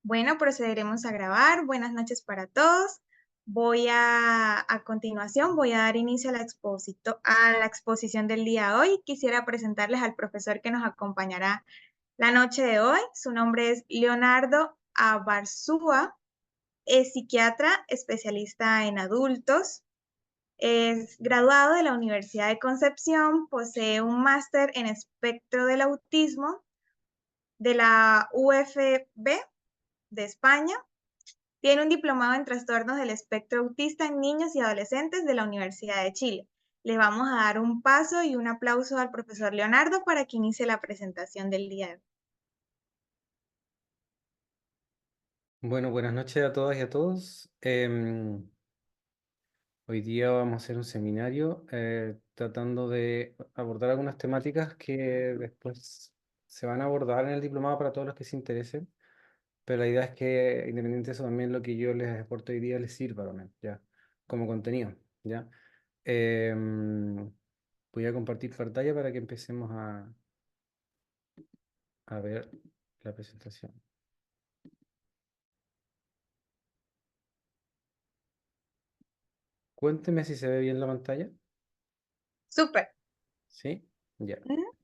Bueno, procederemos a grabar. Buenas noches para todos. A continuación, voy a dar inicio a la exposición del día de hoy. Quisiera presentarles al profesor que nos acompañará la noche de hoy. Su nombre es Leonardo Abarzúa. Es psiquiatra, especialista en adultos. Es graduado de la Universidad de Concepción. Posee un máster en espectro del autismo de la UFB de España. Tiene un diplomado en trastornos del espectro autista en niños y adolescentes de la Universidad de Chile. Le vamos a dar un paso y un aplauso al profesor Leonardo para que inicie la presentación del día de hoy. Bueno, buenas noches a todas y a todos. Hoy día vamos a hacer un seminario tratando de abordar algunas temáticas que después se van a abordar en el diplomado para todos los que se interesen, pero la idea es que independiente de eso también lo que yo les aporto hoy día les sirva también, ya, como contenido, ¿ya? Em, Voy a compartir pantalla para que empecemos a ver la presentación. Cuénteme si se ve bien la pantalla, Súper. ¿sí? Ya. Ujú.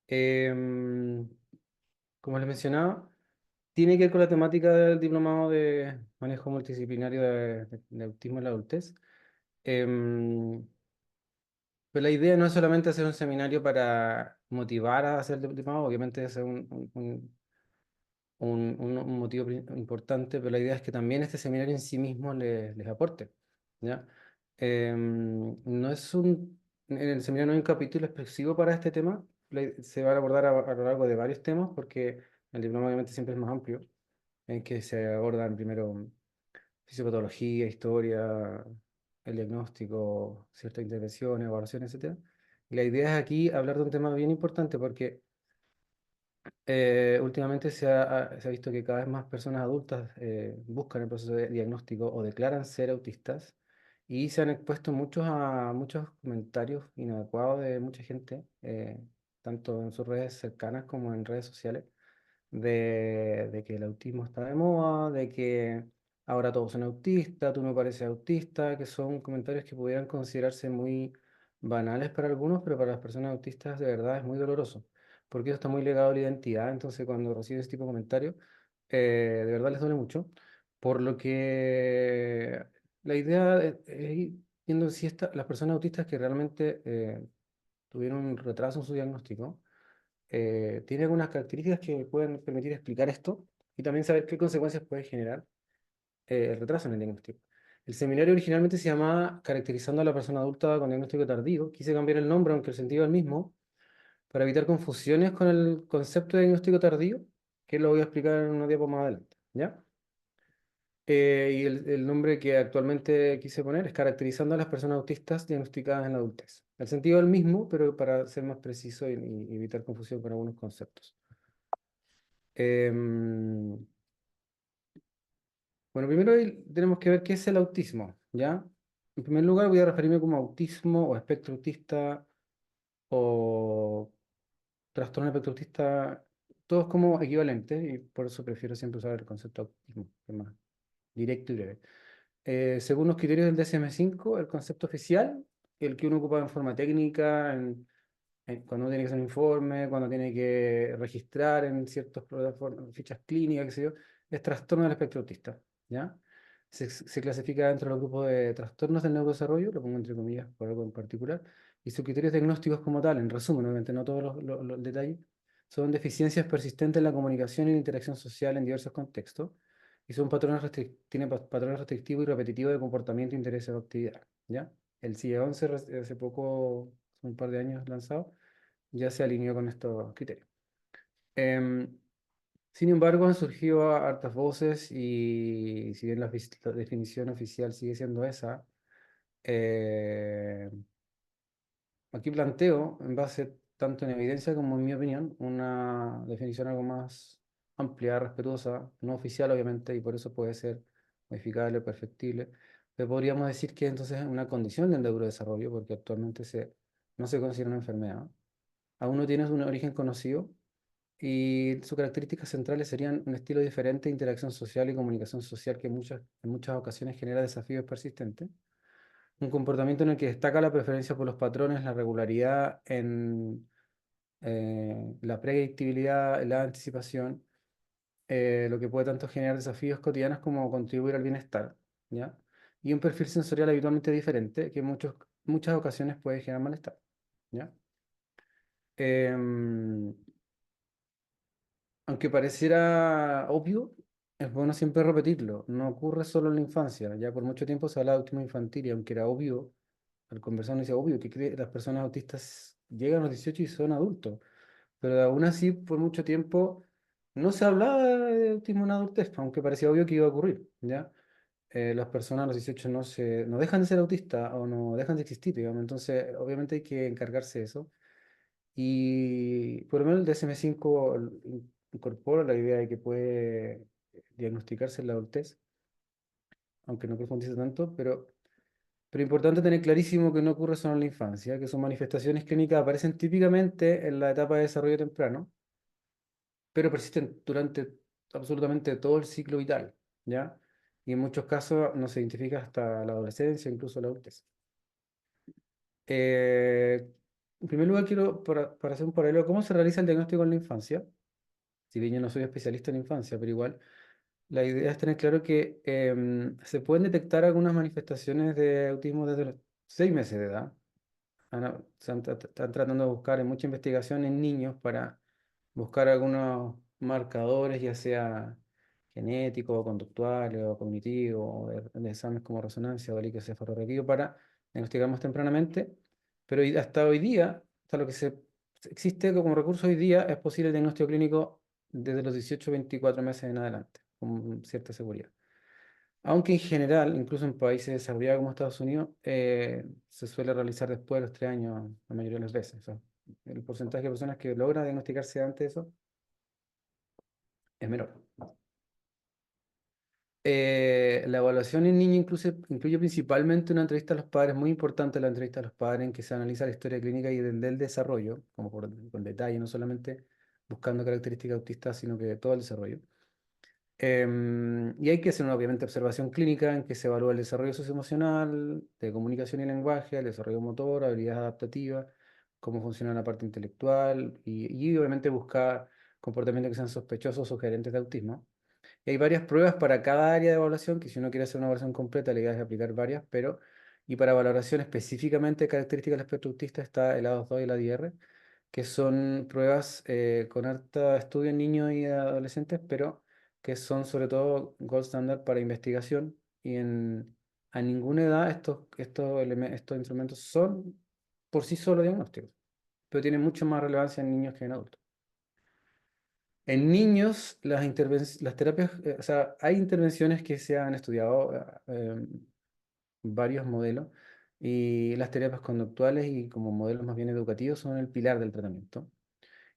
Em, Como les mencionaba, tiene que ver con la temática del diplomado de manejo multidisciplinario de autismo en la adultez. Em, pero la idea no es solamente hacer un seminario para motivar a hacer el diplomado, obviamente es un motivo importante, pero la idea es que también este seminario en sí mismo les aporte, ¿ya? No es en el seminario no hay un capítulo exclusivo para este tema, se van a abordar a lo largo de varios temas, porque el diploma obviamente siempre es más amplio, en que se abordan primero fisiopatología, historia, el diagnóstico, ciertas intervenciones, evaluaciones, etcétera. Y la idea es aquí hablar de un tema bien importante porque últimamente se ha visto que cada vez más personas adultas buscan el proceso de diagnóstico o declaran ser autistas y se han expuesto muchos comentarios inadecuados de mucha gente, tanto en sus redes cercanas como en redes sociales de que el autismo está de moda, de que ahora todos son autistas, tú no pareces autista, que son comentarios que pudieran considerarse muy banales para algunos, pero para las personas autistas de verdad es muy doloroso, porque eso está muy ligado a la identidad, entonces cuando reciben ese tipo de comentarios, de verdad les duele mucho, por lo que la idea es ir viendo si las personas autistas que realmente tuvieron un retraso en su diagnóstico, tiene algunas características que pueden permitir explicar esto y también saber qué consecuencias puede generar el retraso en el diagnóstico. El seminario originalmente se llamaba Caracterizando a la persona adulta con diagnóstico tardío. Quise cambiar el nombre, aunque el sentido es el mismo, para evitar confusiones con el concepto de diagnóstico tardío, que lo voy a explicar en una diapo más adelante, ¿ya? Y el nombre que actualmente quise poner es Caracterizando a las personas autistas diagnosticadas en la adultez. El sentido es el mismo, pero para ser más preciso y evitar confusión con algunos conceptos. Em, bueno, primero tenemos que ver qué es el autismo, ¿ya? En primer lugar voy a referirme como autismo o espectro autista o trastorno espectro autista, todos como equivalentes y por eso prefiero siempre usar el concepto de autismo, que es más directo y breve. Según los criterios del DSM-5, el concepto oficial, el que uno ocupa en forma técnica, cuando uno tiene que hacer un informe, cuando tiene que registrar en ciertas plataformas, fichas clínicas, qué sé yo, es trastorno del espectro autista, ¿ya? Se clasifica dentro de los grupos de trastornos del neurodesarrollo, lo pongo entre comillas por algo en particular, y sus criterios diagnósticos como tal, en resumen, obviamente no todos los detalles, son deficiencias persistentes en la comunicación y la interacción social en diversos contextos, y son tienen patrones restrictivos y repetitivos de comportamiento, intereses o actividad, ¿ya? El CIE-11 hace poco, un par de años lanzado, ya se alineó con estos criterios. Em, Sin embargo, han surgido hartas voces y si bien la definición oficial sigue siendo esa, eh, aquí planteo, en base tanto en evidencia como en mi opinión, una definición algo más amplia, respetuosa, no oficial obviamente, y por eso puede ser modificable, perfectible, pero podríamos decir que entonces es una condición del neurodesarrollo, porque actualmente no se considera una enfermedad. Aún no tiene un origen conocido, y sus características centrales serían un estilo diferente de interacción social y comunicación social que en muchas ocasiones genera desafíos persistentes. Un comportamiento en el que destaca la preferencia por los patrones, la regularidad en la predictibilidad, la anticipación, lo que puede tanto generar desafíos cotidianos como contribuir al bienestar, ¿ya? Y un perfil sensorial habitualmente diferente que en muchas ocasiones puede generar malestar, ¿ya? Em, Aunque pareciera obvio, es bueno siempre repetirlo. No ocurre solo en la infancia. Ya por mucho tiempo se habla de autismo infantil y aunque era obvio, al conversar uno dice, obvio, las personas autistas llegan a los 18 y son adultos. Pero aún así, por mucho tiempo, no se hablaba de autismo en adultez, aunque parecía obvio que iba a ocurrir, ¿ya? Las personas a los 18 no dejan de ser autistas o no dejan de existir, digamos. Entonces, obviamente hay que encargarse de eso. Y por lo menos el DSM-5 incorpora la idea de que puede diagnosticarse en la adultez, aunque no profundice tanto, pero importante tener clarísimo que no ocurre solo en la infancia, que sus manifestaciones clínicas aparecen típicamente en la etapa de desarrollo temprano, pero persisten durante absolutamente todo el ciclo vital, ¿ya? Y en muchos casos no se identifica hasta la adolescencia, incluso la adultez. Eh, en primer lugar, quiero, para hacer un paralelo, ¿cómo se realiza el diagnóstico en la infancia? Si bien yo no soy especialista en infancia, pero igual la idea es tener claro que se pueden detectar algunas manifestaciones de autismo desde los 6 meses de edad. Están tratando de buscar en mucha investigación en niños para buscar algunos marcadores, ya sea genéticos, conductuales o cognitivos, o de exámenes como resonancia o electroencefalografía para diagnosticar más tempranamente. Pero hasta hoy día, hasta lo que existe como recurso hoy día, es posible el diagnóstico clínico desde los 18 o 24 meses en adelante, con cierta seguridad. Aunque en general, incluso en países desarrollados como Estados Unidos, se suele realizar después de los 3 años la mayoría de las veces. O sea, el porcentaje de personas que logra diagnosticarse antes de eso es menor. La evaluación en niños incluye principalmente una entrevista a los padres, muy importante la entrevista a los padres en que se analiza la historia clínica y del desarrollo, como con detalle, no solamente buscando características autistas, sino que todo el desarrollo. Y hay que hacer una, obviamente, observación clínica en que se evalúa el desarrollo socioemocional, de comunicación y lenguaje, el desarrollo motor, habilidades adaptativas, cómo funciona la parte intelectual y obviamente buscar comportamientos que sean sospechosos o sugerentes de autismo. Y hay varias pruebas para cada área de evaluación, que si uno quiere hacer una evaluación completa, la idea es aplicar varias, pero y para valoración específicamente de características del espectro autista está el A2 y el ADR, que son pruebas con harta estudio en niños y adolescentes, pero que son sobre todo gold standard para investigación y a ninguna edad estos instrumentos son por sí solos diagnósticos, pero tienen mucho más relevancia en niños que en adultos. En niños, las terapias, o sea, hay intervenciones que se han estudiado, varios modelos, y las terapias conductuales y como modelos más bien educativos son el pilar del tratamiento.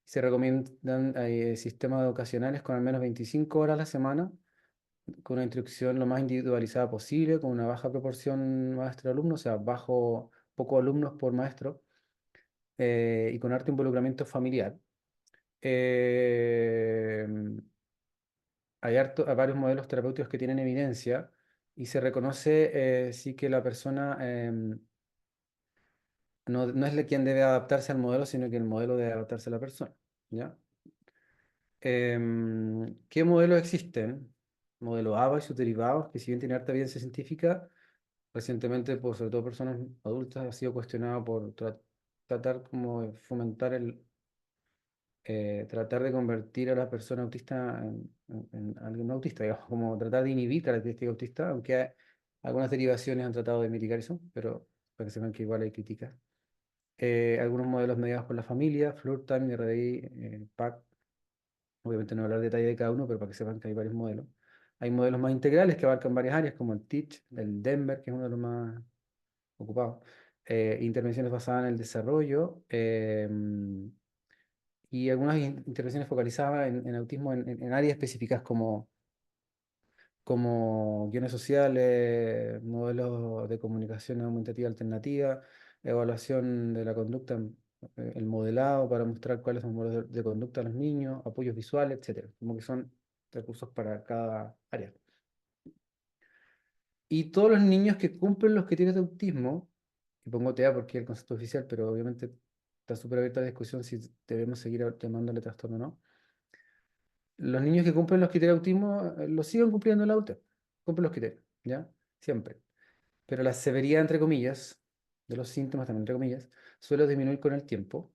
Se recomiendan sistemas educacionales con al menos 25 horas a la semana, con una instrucción lo más individualizada posible, con una baja proporción maestro-alumno, o sea, pocos alumnos por maestro, y con harto involucramiento familiar. Eh, hay varios modelos terapéuticos que tienen evidencia y se reconoce sí que la persona no es quien debe adaptarse al modelo, sino que el modelo debe adaptarse a la persona, ¿ya? ¿Qué modelos existen? Modelo ABA y sus derivados, que si bien tiene harta evidencia científica, recientemente, por sobre todo personas adultas, ha sido cuestionado por tratar como de fomentar tratar de convertir a la persona autista en alguien no autista, digamos, como tratar de inhibir características autistas, aunque algunas derivaciones han tratado de mitigar eso, pero para que sepan que igual hay críticas. Algunos modelos mediados por la familia, FLIRTime, RDI, PAC. Obviamente no voy a hablar de detalle de cada uno, pero para que sepan que hay varios modelos. Hay modelos más integrales que abarcan varias áreas, como el TEACH, el Denver, que es uno de los más ocupados. Intervenciones basadas en el desarrollo. Y algunas intervenciones focalizadas en autismo en áreas específicas como guiones sociales, modelos de comunicación aumentativa alternativa, evaluación de la conducta el modelado para mostrar cuáles son los modelos de conducta de los niños, apoyos visuales, etcétera. Como que son recursos para cada área. Y todos los niños que cumplen los criterios de autismo, y pongo TEA porque es el concepto oficial, pero obviamente está súper abierta la discusión si debemos seguir llamándole trastorno o no. Los niños que cumplen los criterios de autismo los siguen cumpliendo en la adultez, cumplen los criterios, ¿ya? Siempre. Pero la severidad, entre comillas, de los síntomas, también entre comillas, suele disminuir con el tiempo.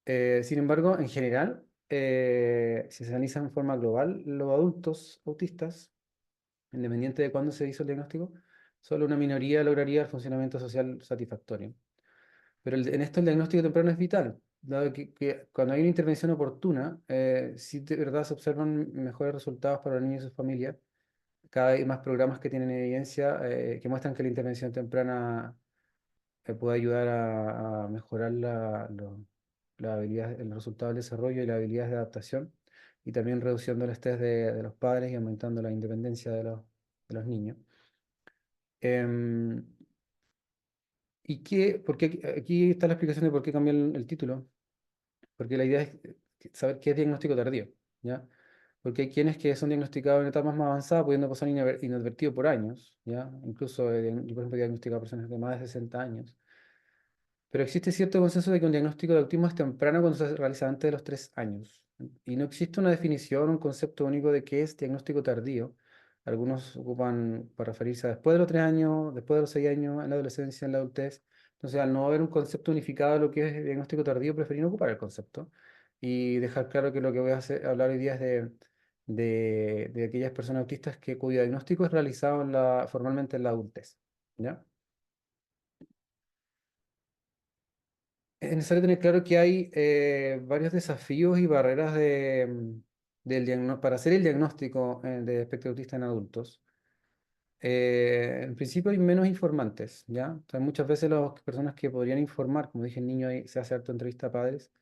Sin embargo, en general, si se analiza en forma global, los adultos autistas, independiente de cuándo se hizo el diagnóstico, solo una minoría lograría el funcionamiento social satisfactorio. Pero en esto el diagnóstico temprano es vital, dado que cuando hay una intervención oportuna, sí de verdad se observan mejores resultados para los niños y sus familias. Cada vez hay más programas que tienen evidencia que muestran que la intervención temprana puede ayudar a mejorar la habilidad, el resultado del desarrollo y las habilidades de adaptación, y también reduciendo el estrés de los padres y aumentando la independencia de los niños. Em, porque aquí está la explicación de por qué cambié el título, porque la idea es saber qué es diagnóstico tardío, ¿ya? Porque hay quienes que son diagnosticados en etapas más avanzadas, pudiendo pasar inadvertido por años, ¿ya? Incluso, yo, por ejemplo, he diagnosticado a personas de más de 60 años. Pero existe cierto consenso de que un diagnóstico de autismo es temprano cuando se realiza antes de los 3 años. Y no existe una definición, un concepto único de qué es diagnóstico tardío. Algunos ocupan para referirse a después de los 3 años, después de los 6 años, en la adolescencia, en la adultez. Entonces, al no haber un concepto unificado de lo que es diagnóstico tardío, preferí no ocupar el concepto y dejar claro que lo que voy a hablar hoy día es de aquellas personas autistas cuyo diagnóstico es realizado formalmente en la adultez. ¿Ya? Es necesario tener claro que hay varios desafíos y barreras para hacer el diagnóstico de espectro autista en adultos. En principio hay menos informantes, ¿ya? Entonces, muchas veces las personas que podrían informar, como dije, el niño ahí se hace harta entrevista a padres,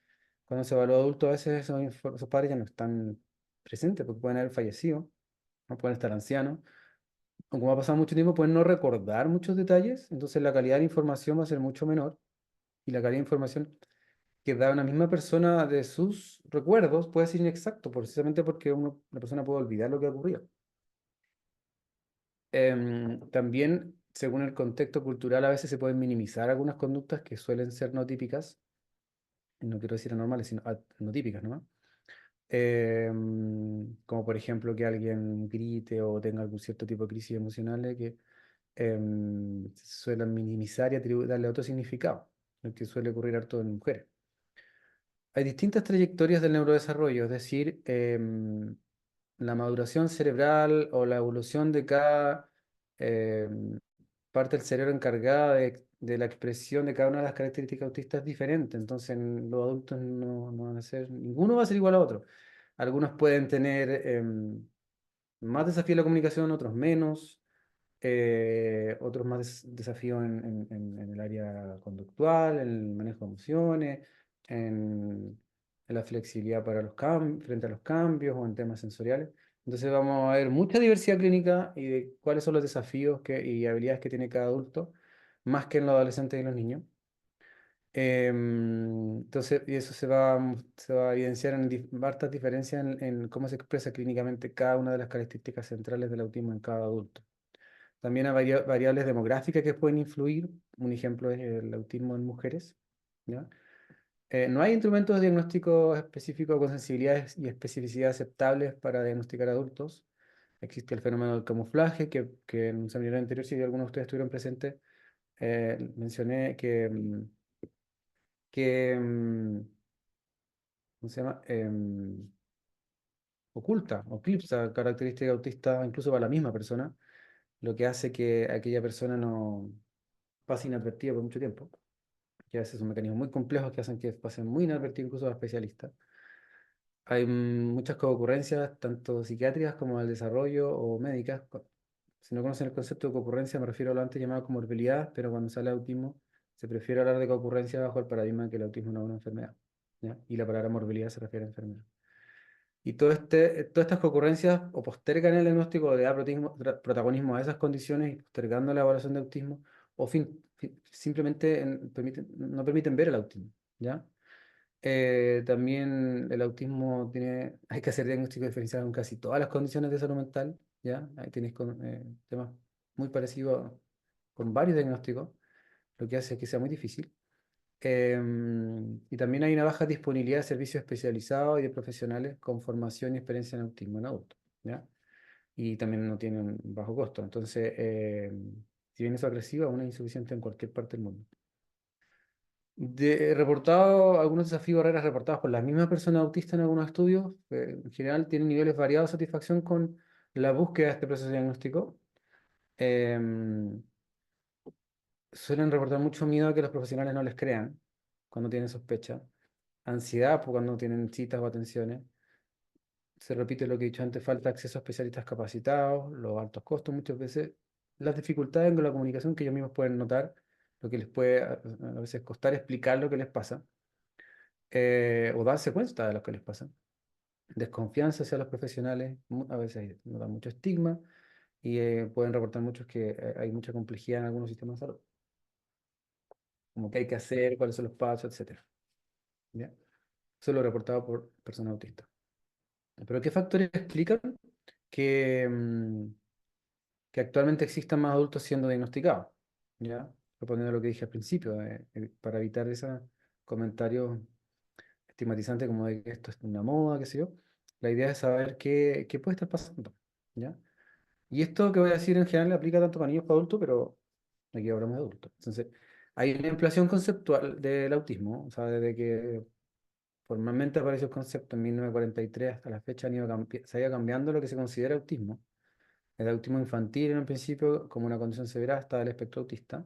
cuando se evalúa adulto, a veces esos padres ya no están presentes porque pueden haber fallecido, no pueden estar ancianos, o como ha pasado mucho tiempo, pueden no recordar muchos detalles, entonces la calidad de información va a ser mucho menor, y la calidad de información que da una misma persona de sus recuerdos puede ser inexacto, precisamente porque la persona puede olvidar lo que ocurrió. También, según el contexto cultural, a veces se pueden minimizar algunas conductas que suelen ser no típicas, y no quiero decir anormales, sino no típicas, ¿no? Como por ejemplo que alguien grite o tenga algún cierto tipo de crisis emocionales que suelen minimizar y darle otro significado, lo que suele ocurrir harto en mujeres. Hay distintas trayectorias del neurodesarrollo, es decir, la maduración cerebral o la evolución de cada em, parte del cerebro encargada de la expresión de cada una de las características autistas es diferente. Entonces, en los adultos no van a ser, ninguno va a ser igual a otro. Algunos pueden tener más desafío en la comunicación, otros menos, otros más desafíos en el área conductual, en el manejo de emociones, en la flexibilidad para frente a los cambios o en temas sensoriales. Entonces vamos a ver mucha diversidad clínica y de cuáles son los desafíos y habilidades que tiene cada adulto, más que en los adolescentes y los niños. Entonces, y eso se va a evidenciar en hartas diferencias en cómo se expresa clínicamente cada una de las características centrales del autismo en cada adulto. También hay variables demográficas que pueden influir. Un ejemplo es el autismo en mujeres, ¿ya? No hay instrumentos de diagnóstico específicos con sensibilidades y especificidad aceptables para diagnosticar adultos. Existe el fenómeno del camuflaje, que en un seminario anterior, si algunos de ustedes estuvieron presentes, mencioné que ¿cómo se llama? Oculta, o eclipsa características autistas incluso para la misma persona, lo que hace que aquella persona no pase inadvertida por mucho tiempo, que a veces son mecanismos muy complejos que hacen que pasen muy inadvertidos incluso a especialistas. Hay muchas concurrencias, tanto psiquiátricas como del desarrollo o médicas. Si no conocen el concepto de concurrencia, me refiero a lo antes llamado comorbilidad, pero cuando sale autismo, se prefiere hablar de concurrencia bajo el paradigma de que el autismo no es una enfermedad, ¿ya? Y la palabra morbilidad se refiere a enfermedad. Y todas estas concurrencias o postergan el diagnóstico o le da protagonismo a esas condiciones, y postergando la evaluación de autismo, o simplemente no permiten ver el autismo, ¿ya? También el autismo tiene, hay que hacer diagnóstico diferencial en casi todas las condiciones de salud mental, ¿ya? Ahí tenéis temas muy parecidos con varios diagnósticos, lo que hace que sea muy difícil. Y también hay una baja disponibilidad de servicios especializados y de profesionales con formación y experiencia en autismo en adultos, ¿ya? Y también no tienen bajo costo. Entonces, si bien es agresiva, aún es insuficiente en cualquier parte del mundo. Reportado algunos desafíos o barreras reportados por las mismas personas autistas en algunos estudios, en general tienen niveles variados de satisfacción con la búsqueda de este proceso diagnóstico. Em, Suelen reportar mucho miedo a que los profesionales no les crean cuando tienen sospecha, ansiedad por cuando tienen citas o atenciones. Se repite lo que he dicho antes, falta acceso a especialistas capacitados, los altos costos muchas veces, las dificultades con la comunicación que ellos mismos pueden notar, lo que les puede a veces costar explicar lo que les pasa, o darse cuenta de lo que les pasa. Desconfianza hacia los profesionales, a veces nos da mucho estigma y pueden reportar muchos que hay mucha complejidad en algunos sistemas de salud, como qué hay que hacer, cuáles son los pasos, etcétera. ¿Ya? Eso lo reportado por personas autistas. Pero ¿qué factores explican que, que actualmente existan más adultos siendo diagnosticados? ¿Ya? Respondiendo a lo que dije al principio, para evitar esos comentarios estigmatizantes como de que esto es una moda, qué sé yo, la idea es saber qué puede estar pasando. ¿Ya? Y esto que voy a decir en general aplica tanto para niños como para adultos, pero aquí hablamos de adultos. Entonces, hay una ampliación conceptual del autismo, o sea, desde que formalmente apareció el concepto en 1943 hasta la fecha se ha ido cambiando lo que se considera autismo. El autismo infantil en un principio como una condición severa hasta el espectro autista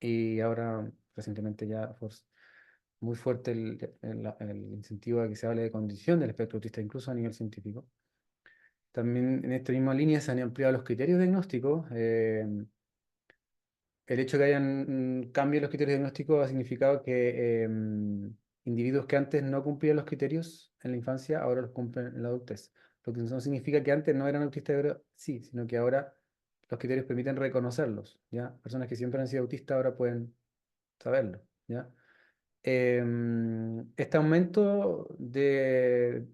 y ahora recientemente ya muy fuerte el incentivo a que se hable de condición del espectro autista incluso a nivel científico. También en esta misma línea se han ampliado los criterios diagnósticos. El hecho de que hayan cambios en los criterios diagnósticos ha significado que individuos que antes no cumplían los criterios en la infancia, ahora los cumplen en la adultez. Lo que no significa que antes no eran autistas, ahora sí, sino que ahora los criterios permiten reconocerlos, ¿ya? Personas que siempre han sido autistas ahora pueden saberlo, ¿ya? Este aumento de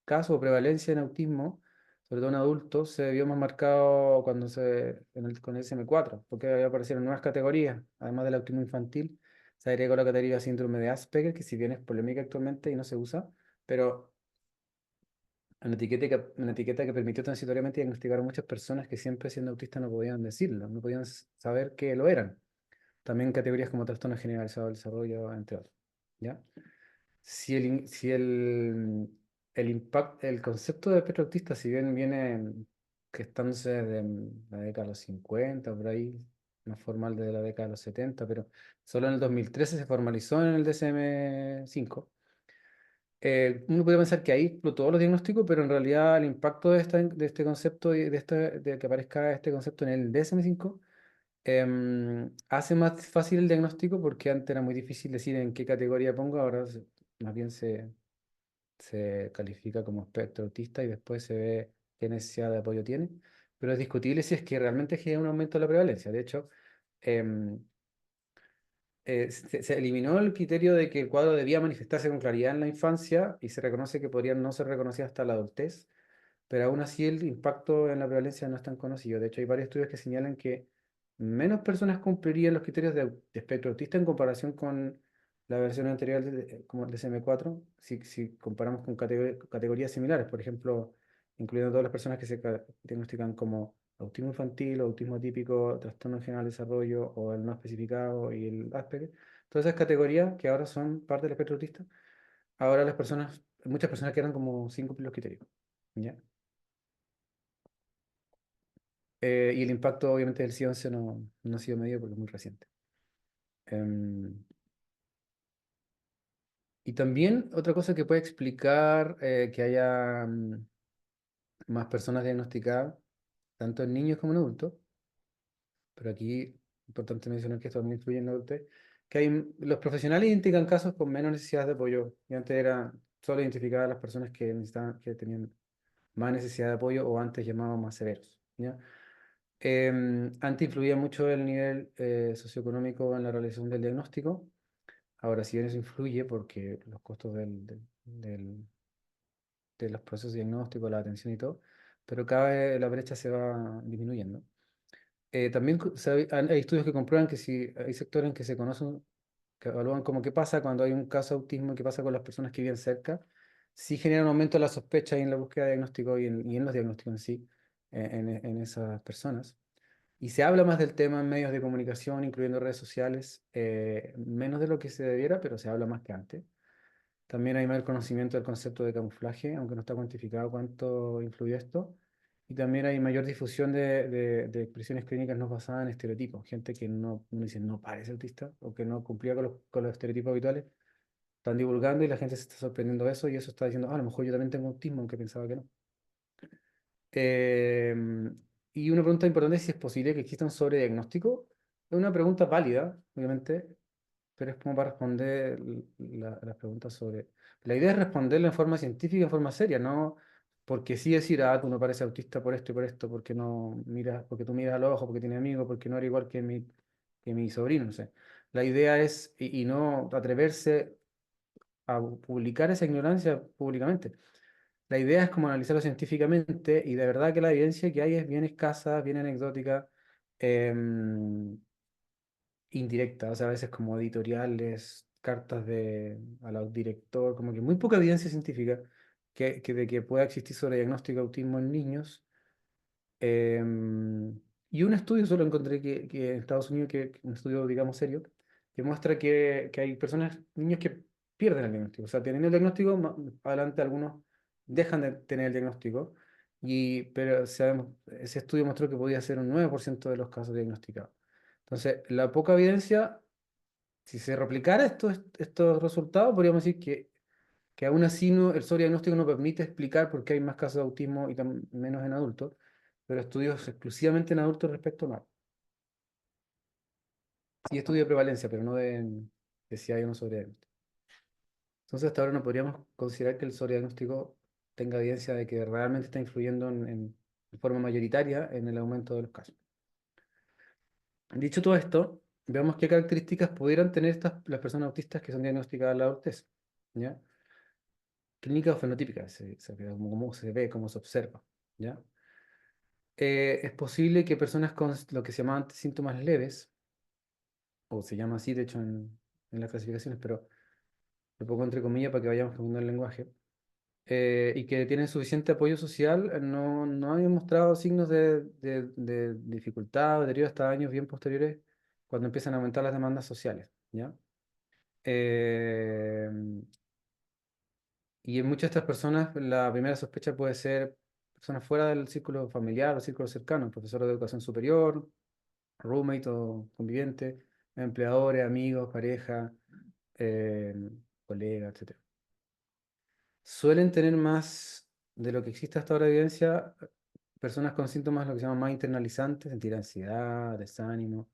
casos o prevalencia en autismo, sobre todo en adultos, se vio más marcado con el SM4, porque ahí aparecieron nuevas categorías, además del autismo infantil, se agregó la categoría síndrome de Asperger, que si bien es polémica actualmente y no se usa, pero una etiqueta que permitió transitoriamente diagnosticar a muchas personas que siempre siendo autistas no podían decirlo, no podían saber que lo eran. También categorías como trastorno generalizado del desarrollo, entre otros. ¿Ya? Si el concepto de espectro autista, si bien viene gestándose de la década de los 50, por ahí, más formal de la década de los 70, pero solo en el 2013 se formalizó en el DSM-5. Uno puede pensar que ahí explotó los diagnósticos, pero en realidad el impacto de este concepto y de que aparezca este concepto en el DSM-5 hace más fácil el diagnóstico porque antes era muy difícil decir en qué categoría pongo, ahora más bien se califica como espectro autista y después se ve qué necesidad de apoyo tiene, pero es discutible si es que realmente genera un aumento de la prevalencia. De hecho, em, se eliminó el criterio de que el cuadro debía manifestarse con claridad en la infancia y se reconoce que podrían no ser reconocidas hasta la adultez, pero aún así el impacto en la prevalencia no es tan conocido. De hecho, hay varios estudios que señalan que menos personas cumplirían los criterios de espectro autista en comparación con la versión anterior como el DSM-4, si comparamos con categorías similares, por ejemplo, incluyendo todas las personas que se diagnostican como autismo infantil, o autismo atípico, trastorno general de desarrollo o el no especificado y el Asperger. Todas esas categorías que ahora son parte del espectro autista, ahora muchas personas quedan como sin cumplir los criterios. ¿Ya? Y el impacto, obviamente, del C11 no ha sido medido porque es muy reciente. Em, y también otra cosa que puede explicar que haya más personas diagnosticadas, tanto en niños como en adultos, pero aquí es importante mencionar que esto también influye en la adultez, que los profesionales identifican casos con menos necesidad de apoyo. Y antes era solo identificar a las personas que tenían más necesidad de apoyo o antes llamados más severos. ¿Ya? Antes influía mucho el nivel socioeconómico en la realización del diagnóstico. Ahora, si bien eso influye porque los costos de los procesos diagnósticos, la atención y todo, pero cada vez la brecha se va disminuyendo. También hay estudios que comprueban que si hay sectores en que se conocen, que evalúan como qué pasa cuando hay un caso de autismo, qué pasa con las personas que viven cerca, sí genera un aumento de la sospecha y en la búsqueda de diagnóstico y en los diagnósticos en sí, en esas personas. Y se habla más del tema en medios de comunicación, incluyendo redes sociales, menos de lo que se debiera, pero se habla más que antes. También hay mayor conocimiento del concepto de camuflaje, aunque no está cuantificado cuánto influye esto. Y también hay mayor difusión de expresiones clínicas no basadas en estereotipos. Gente que no, uno dice no parece autista o que no cumplía con los estereotipos habituales. Están divulgando y la gente se está sorprendiendo de eso y eso está diciendo, "Ah, a lo mejor yo también tengo autismo, aunque pensaba que no." Eh, y una pregunta importante es si es posible que exista un sobrediagnóstico. Es una pregunta válida, obviamente, pero es como para responder las preguntas sobre... La idea es responderla en forma científica, en forma seria, no porque sí decir, ah, tú no pareces autista por esto y por esto, porque no miras, porque tú miras a los ojos, porque tienes amigos, porque no eres igual que mi sobrino, no sé. La idea es, y no atreverse a publicar esa ignorancia públicamente. La idea es como analizarlo científicamente y de verdad que la evidencia que hay es bien escasa, bien anecdótica. em, Indirecta, o sea, a veces como editoriales, cartas al director, como que muy poca evidencia científica de que pueda existir sobre diagnóstico de autismo en niños. Y un estudio solo encontré que en Estados Unidos, un estudio, digamos, serio, que muestra que hay personas, niños que pierden el diagnóstico, o sea, tienen el diagnóstico, adelante algunos dejan de tener el diagnóstico, pero ese estudio mostró que podía ser un 9% de los casos diagnosticados. Entonces, la poca evidencia, si se replicara estos resultados, podríamos decir que aún así el sobrediagnóstico no permite explicar por qué hay más casos de autismo y menos en adultos, pero estudios exclusivamente en adultos respecto no. Sí, estudio de prevalencia, pero no de si hay o no sobrediagnóstico. Entonces, hasta ahora no podríamos considerar que el sobrediagnóstico tenga evidencia de que realmente está influyendo en forma mayoritaria en el aumento de los casos. Dicho todo esto, veamos qué características pudieran tener las personas autistas que son diagnosticadas en la adultez. ¿Ya? Clínica o fenotípica, cómo se ve, cómo se observa. ¿Ya? Es posible que personas con lo que se llaman antes síntomas leves, o se llama así, de hecho, en las clasificaciones, pero lo pongo entre comillas para que vayamos cambiando el lenguaje, y que tienen suficiente apoyo social, no han mostrado signos de dificultad o deterioro hasta años bien posteriores, cuando empiezan a aumentar las demandas sociales. ¿Ya? Eh, y en muchas de estas personas, la primera sospecha puede ser personas fuera del círculo familiar o círculo cercano, profesor de educación superior, roommate o conviviente, empleadores, amigos, pareja, eh, colegas, etcétera. Suelen tener más de lo que existe hasta ahora de evidencia, personas con síntomas lo que se llama más internalizantes, sentir ansiedad, desánimo,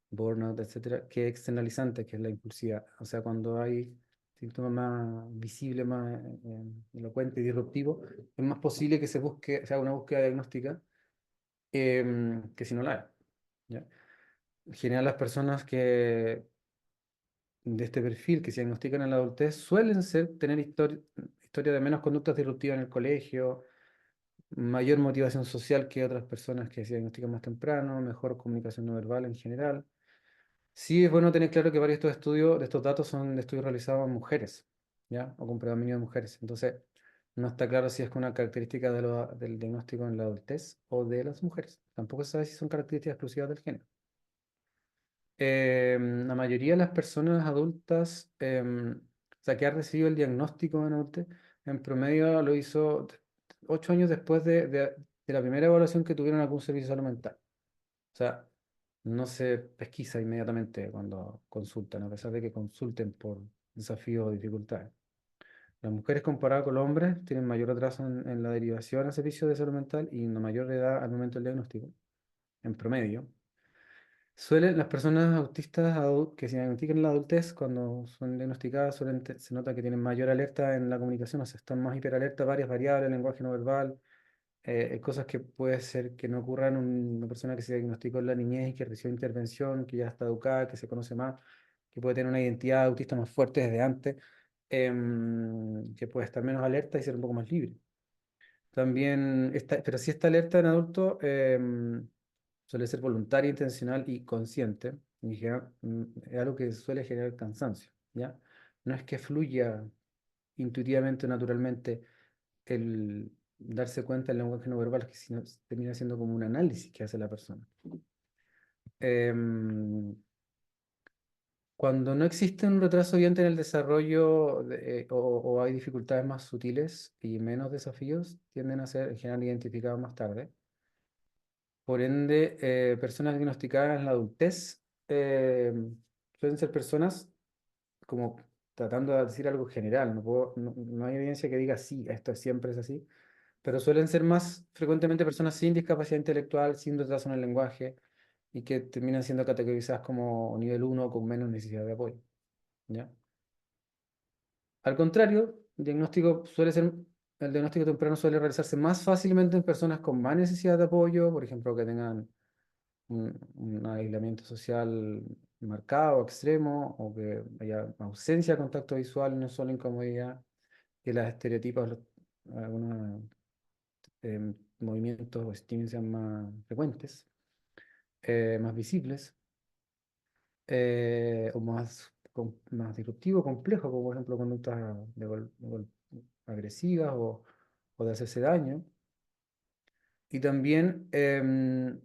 burnout, etcétera, que externalizantes, que es la impulsividad. O sea, cuando hay síntomas más visibles, más elocuentes y disruptivos, es más posible que se haga una búsqueda diagnóstica que si no la hay. ¿Ya? En general, las personas de este perfil que se diagnostican en la adultez suelen tener historia de menos conductas disruptivas en el colegio, mayor motivación social que otras personas que se diagnostican más temprano, mejor comunicación no verbal en general. Sí, es bueno tener claro que varios de estos estudios, de estos datos son de estudios realizados en mujeres, ¿ya? O con predominio de mujeres. Entonces, no está claro si es una característica del diagnóstico en la adultez o de las mujeres. Tampoco se sabe si son características exclusivas del género. La mayoría de las personas adultas, o sea, que ha recibido el diagnóstico en adultez, en promedio lo hizo 8 años después de la primera evaluación que tuvieron algún servicio de salud mental. O sea, no se pesquisa inmediatamente cuando consultan, a pesar de que consulten por desafíos o dificultades. Las mujeres comparadas con los hombres tienen mayor atraso en la derivación a servicios de salud mental y una mayor edad al momento del diagnóstico, en promedio. Las personas autistas que se diagnostican en la adultez, cuando son diagnosticadas, se nota que tienen mayor alerta en la comunicación, o sea, están más hiperalerta a varias variables, lenguaje no verbal, cosas que puede ser que no ocurran en una persona que se diagnosticó en la niñez y que recibió intervención, que ya está educada, que se conoce más, que puede tener una identidad autista más fuerte desde antes, que puede estar menos alerta y ser un poco más libre. También, pero si esta alerta en adulto suele ser voluntaria, intencional y consciente, y es algo que suele generar cansancio, ¿ya? No es que fluya intuitivamente o naturalmente el darse cuenta del lenguaje no verbal, que sino, termina siendo como un análisis que hace la persona. Em, Cuando no existe un retraso evidente en el desarrollo o hay dificultades más sutiles y menos desafíos, tienden a ser en general identificados más tarde. Por ende, personas diagnosticadas en la adultez eh, suelen ser personas como tratando de decir algo general. No hay evidencia que diga sí, siempre es así, pero suelen ser más frecuentemente personas sin discapacidad intelectual, sin retraso en el lenguaje y que terminan siendo categorizadas como nivel uno con menos necesidad de apoyo. ¿Ya? Al contrario, el diagnóstico temprano suele realizarse más fácilmente en personas con más necesidad de apoyo, por ejemplo, que tengan un aislamiento social marcado, extremo, o que haya ausencia de contacto visual, no solo incomodidad, que las estereotipos, algunos movimientos o estímulos sean más frecuentes, más visibles, o más disruptivos, complejos, como por ejemplo conductas agresivas o de hacerse daño. Y también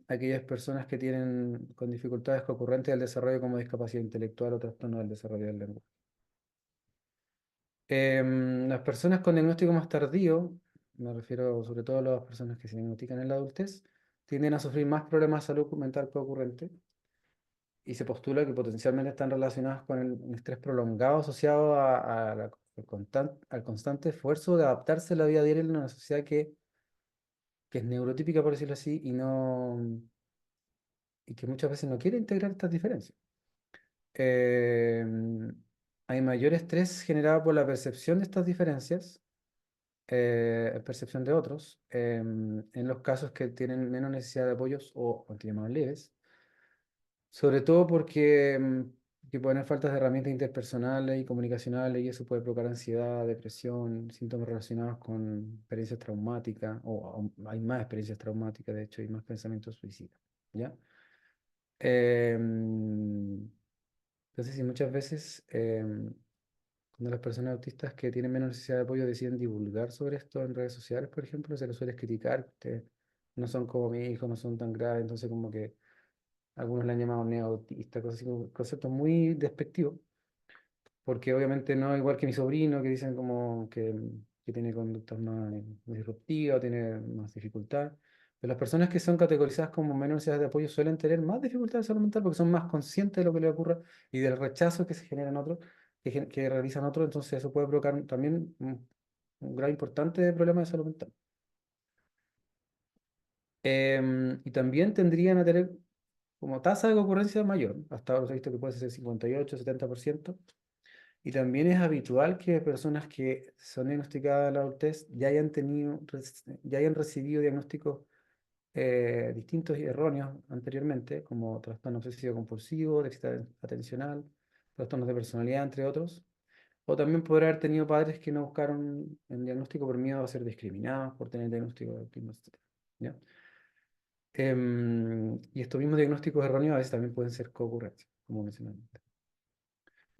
aquellas personas que tienen con dificultades concurrentes del desarrollo como discapacidad intelectual o trastorno del desarrollo del lenguaje. Las personas con diagnóstico más tardío, me refiero sobre todo a las personas que se diagnostican en la adultez, tienden a sufrir más problemas de salud mental concurrente y se postula que potencialmente están relacionados con el estrés prolongado asociado al constante esfuerzo de adaptarse a la vida diaria en una sociedad que es neurotípica, por decirlo así, y que muchas veces no quiere integrar estas diferencias. Eh, Hay mayor estrés generado por la percepción de estas diferencias, percepción de otros, en los casos que tienen menos necesidad de apoyos o tienen más leves, sobre todo porque que pueden haber faltas de herramientas interpersonales y comunicacionales y eso puede provocar ansiedad, depresión, síntomas relacionados con experiencias traumáticas, o hay más experiencias traumáticas, de hecho, hay más pensamientos suicidas, ¿ya? Entonces, sí, muchas veces cuando las personas autistas que tienen menos necesidad de apoyo deciden divulgar sobre esto en redes sociales, por ejemplo, se les suele criticar, que no son como mi hijo, no son tan graves, entonces como que algunos le han llamado neo-autista, cosas así, como conceptos muy despectivos, porque obviamente no igual que mi sobrino, que dicen como que tiene conductas más disruptivas, tiene más dificultad. Pero las personas que son categorizadas como menos necesidades de apoyo suelen tener más dificultades de salud mental porque son más conscientes de lo que les ocurre y del rechazo que se genera en otros, que realizan otros, entonces eso puede provocar también un grado importante de problemas de salud mental. Y también tendrían a tener como tasa de concurrencia mayor, hasta ahora se ha visto que puede ser 58, 70%. Y también es habitual que personas que son diagnosticadas de la adultez ya hayan recibido diagnósticos distintos y erróneos anteriormente, como trastorno obsesivo compulsivo, déficit atencional, trastornos de personalidad, entre otros. O también poder haber tenido padres que no buscaron el diagnóstico por miedo a ser discriminados, por tener diagnóstico de autismo, etc. ¿Ya? Y estos mismos diagnósticos erróneos a veces también pueden ser co-ocurrencias, como mencioné.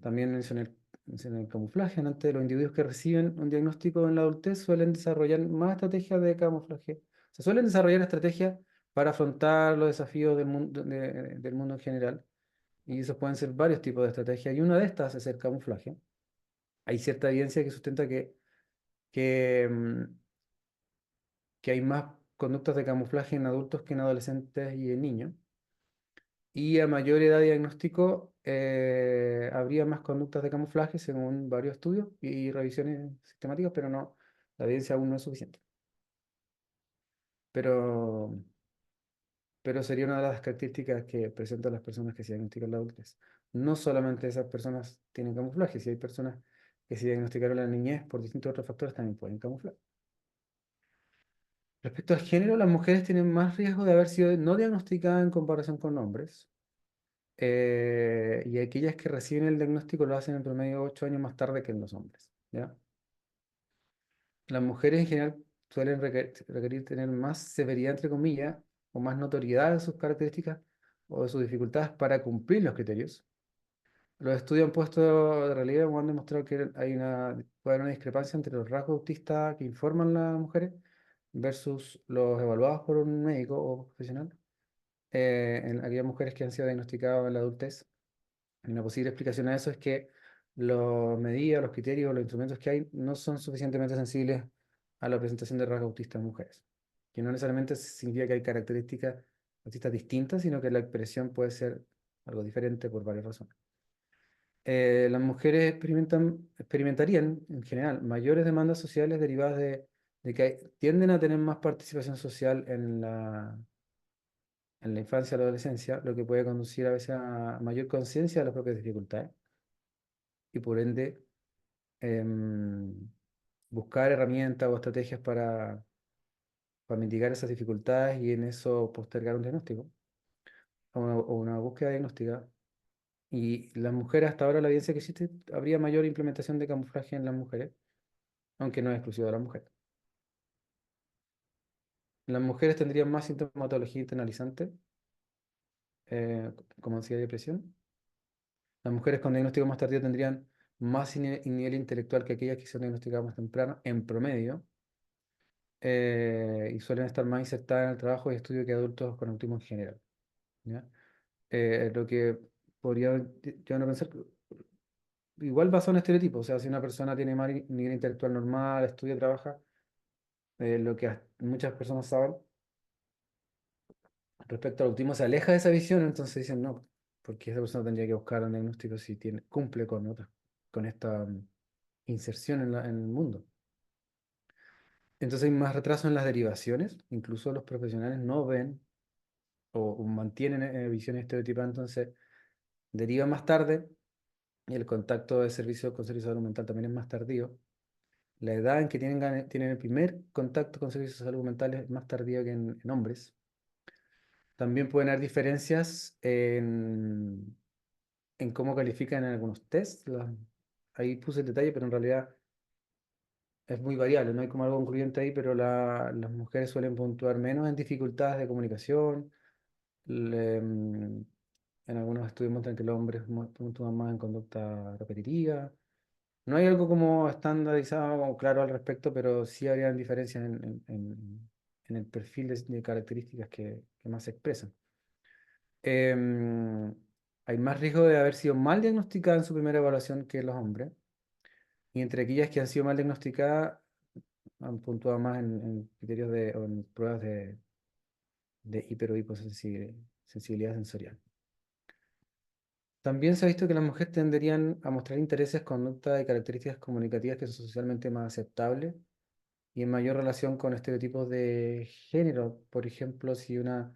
También mencioné el camuflaje. Antes, los individuos que reciben un diagnóstico en la adultez suelen desarrollar más estrategias de camuflaje. Se suelen desarrollar estrategias para afrontar los desafíos del mundo en general. Y esos pueden ser varios tipos de estrategias. Y una de estas es el camuflaje. Hay cierta evidencia que sustenta que, mm, que hay más conductas de camuflaje en adultos que en adolescentes y en niños. Y a mayor edad de diagnóstico, habría más conductas de camuflaje según varios estudios y revisiones sistemáticas, pero no, la evidencia aún no es suficiente. Pero, pero sería una de las características que presentan las personas que se diagnostican la adultez. No solamente esas personas tienen camuflaje, si hay personas que se diagnosticaron en la niñez por distintos otros factores también pueden camuflar. Respecto al género, las mujeres tienen más riesgo de haber sido no diagnosticadas en comparación con hombres. Y aquellas que reciben el diagnóstico lo hacen en promedio 8 años más tarde que en los hombres, ¿ya? Las mujeres en general suelen requerir tener más severidad, entre comillas, o más notoriedad de sus características o de sus dificultades para cumplir los criterios. Los estudios han puesto de relieve o han demostrado que puede haber una discrepancia entre los rasgos autistas que informan las mujeres versus los evaluados por un médico o profesional en aquellas mujeres que han sido diagnosticadas en la adultez. Y una posible explicación a eso es que las medidas, los criterios, los instrumentos que hay no son suficientemente sensibles a la presentación de rasgos autistas en mujeres. Que no necesariamente significa que hay características autistas distintas, sino que la expresión puede ser algo diferente por varias razones. Las mujeres experimentarían, en general, mayores demandas sociales derivadas de que tienden a tener más participación social en la infancia y la adolescencia, lo que puede conducir a veces a mayor conciencia de las propias dificultades y por ende em, buscar herramientas o estrategias para mitigar esas dificultades y en eso postergar un diagnóstico o una búsqueda diagnóstica. Y las mujeres, hasta ahora la evidencia que existe, habría mayor implementación de camuflaje en las mujeres, aunque no es exclusivo de las mujeres. Las mujeres tendrían más sintomatología internalizante, como ansiedad y depresión. Las mujeres con diagnóstico más tardío tendrían más nivel intelectual que aquellas que son diagnosticadas más temprano, en promedio, y suelen estar más insertadas en el trabajo y estudio que adultos con autismo en general. ¿Ya? Lo que podría llevar a pensar, igual basado en estereotipos, o sea, si una persona tiene más nivel intelectual normal, estudia, trabaja, lo que muchas personas saben respecto al autismo se aleja de esa visión, entonces dicen no, porque esa persona tendría que buscar un diagnóstico si cumple con esta inserción en el mundo. Entonces hay más retraso en las derivaciones, incluso los profesionales no ven o mantienen visiones estereotipadas, entonces deriva más tarde y el contacto de servicio con servicio de salud mental también es más tardío. La edad en que tienen el primer contacto con servicios de salud mental es más tardío que en hombres. También pueden haber diferencias en cómo califican en algunos tests. Ahí puse el detalle, pero en realidad es muy variable, no hay como algo concluyente ahí, pero las mujeres suelen puntuar menos en dificultades de comunicación. En algunos estudios muestran que los hombres puntúan más en conducta repetitiva. No hay algo como estandarizado o claro al respecto, pero sí habrían diferencias en el perfil de características que más se expresan. Em, Hay más riesgo de haber sido mal diagnosticada en su primera evaluación que los hombres. Y entre aquellas que han sido mal diagnosticadas, han puntuado más en criterios o en pruebas de hiper o hiposensibilidad sensorial. También se ha visto que las mujeres tenderían a mostrar intereses, conductas y características comunicativas que son socialmente más aceptables y en mayor relación con estereotipos de género. Por ejemplo, si una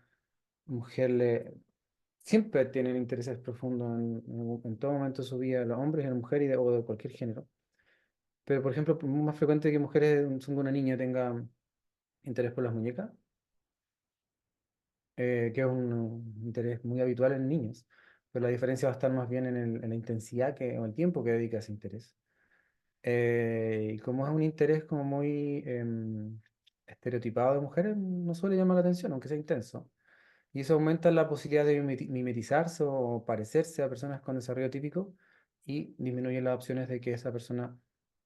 mujer siempre tienen intereses profundos en todo momento de su vida, los hombres y las mujeres o de cualquier género. Pero, por ejemplo, es más frecuente que mujeres, siendo una niña, tenga interés por las muñecas, que es un interés muy habitual en niños. Pero la diferencia va a estar más bien en la intensidad o el tiempo que dedica a ese interés. Y como es un interés como muy estereotipado de mujeres, no suele llamar la atención, aunque sea intenso. Y eso aumenta la posibilidad de mimetizarse o parecerse a personas con desarrollo típico y disminuye las opciones de que esa persona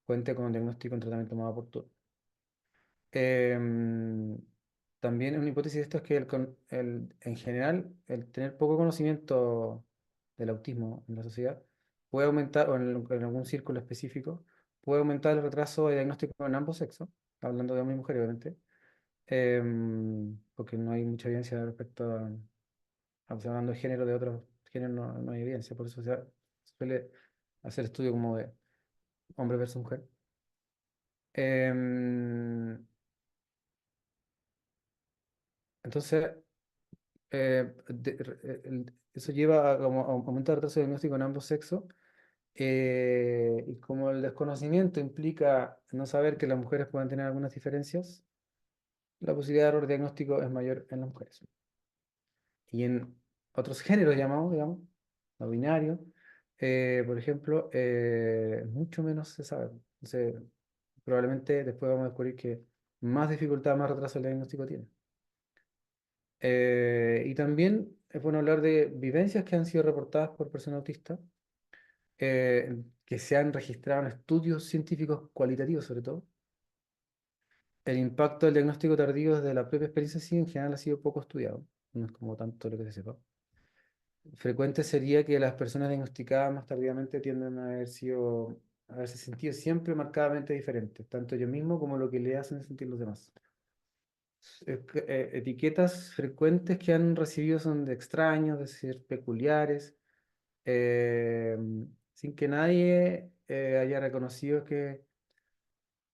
cuente con un diagnóstico y un tratamiento más oportuno. Em, También una hipótesis de esto es que en general el tener poco conocimiento del autismo en la sociedad puede aumentar, o en algún círculo específico, puede aumentar el retraso de diagnóstico en ambos sexos, hablando de hombres y mujeres, obviamente, porque no hay mucha evidencia respecto hablando de género, de otros géneros no hay evidencia, por eso se suele hacer estudio como de hombre versus mujer. Em, entonces, eso lleva a, como, a aumentar el retraso diagnóstico en ambos sexos. Y como el desconocimiento implica no saber que las mujeres pueden tener algunas diferencias, la posibilidad de error diagnóstico es mayor en las mujeres. Y en otros géneros llamados, digamos, no binario, por ejemplo, mucho menos se sabe. Entonces, probablemente después vamos a descubrir que más dificultad, más retraso el diagnóstico tiene. Y también es bueno hablar de vivencias que han sido reportadas por personas autistas, que se han registrado en estudios científicos cualitativos sobre todo. El impacto del diagnóstico tardío desde la propia experiencia sí en general ha sido poco estudiado, no es como tanto lo que se sepa. Frecuente sería que las personas diagnosticadas más tardíamente tienden a haberse sentido siempre marcadamente diferentes, tanto ellos mismos como lo que le hacen sentir los demás. Etiquetas frecuentes que han recibido son de extraños, de ser peculiares, eh, sin que nadie haya reconocido que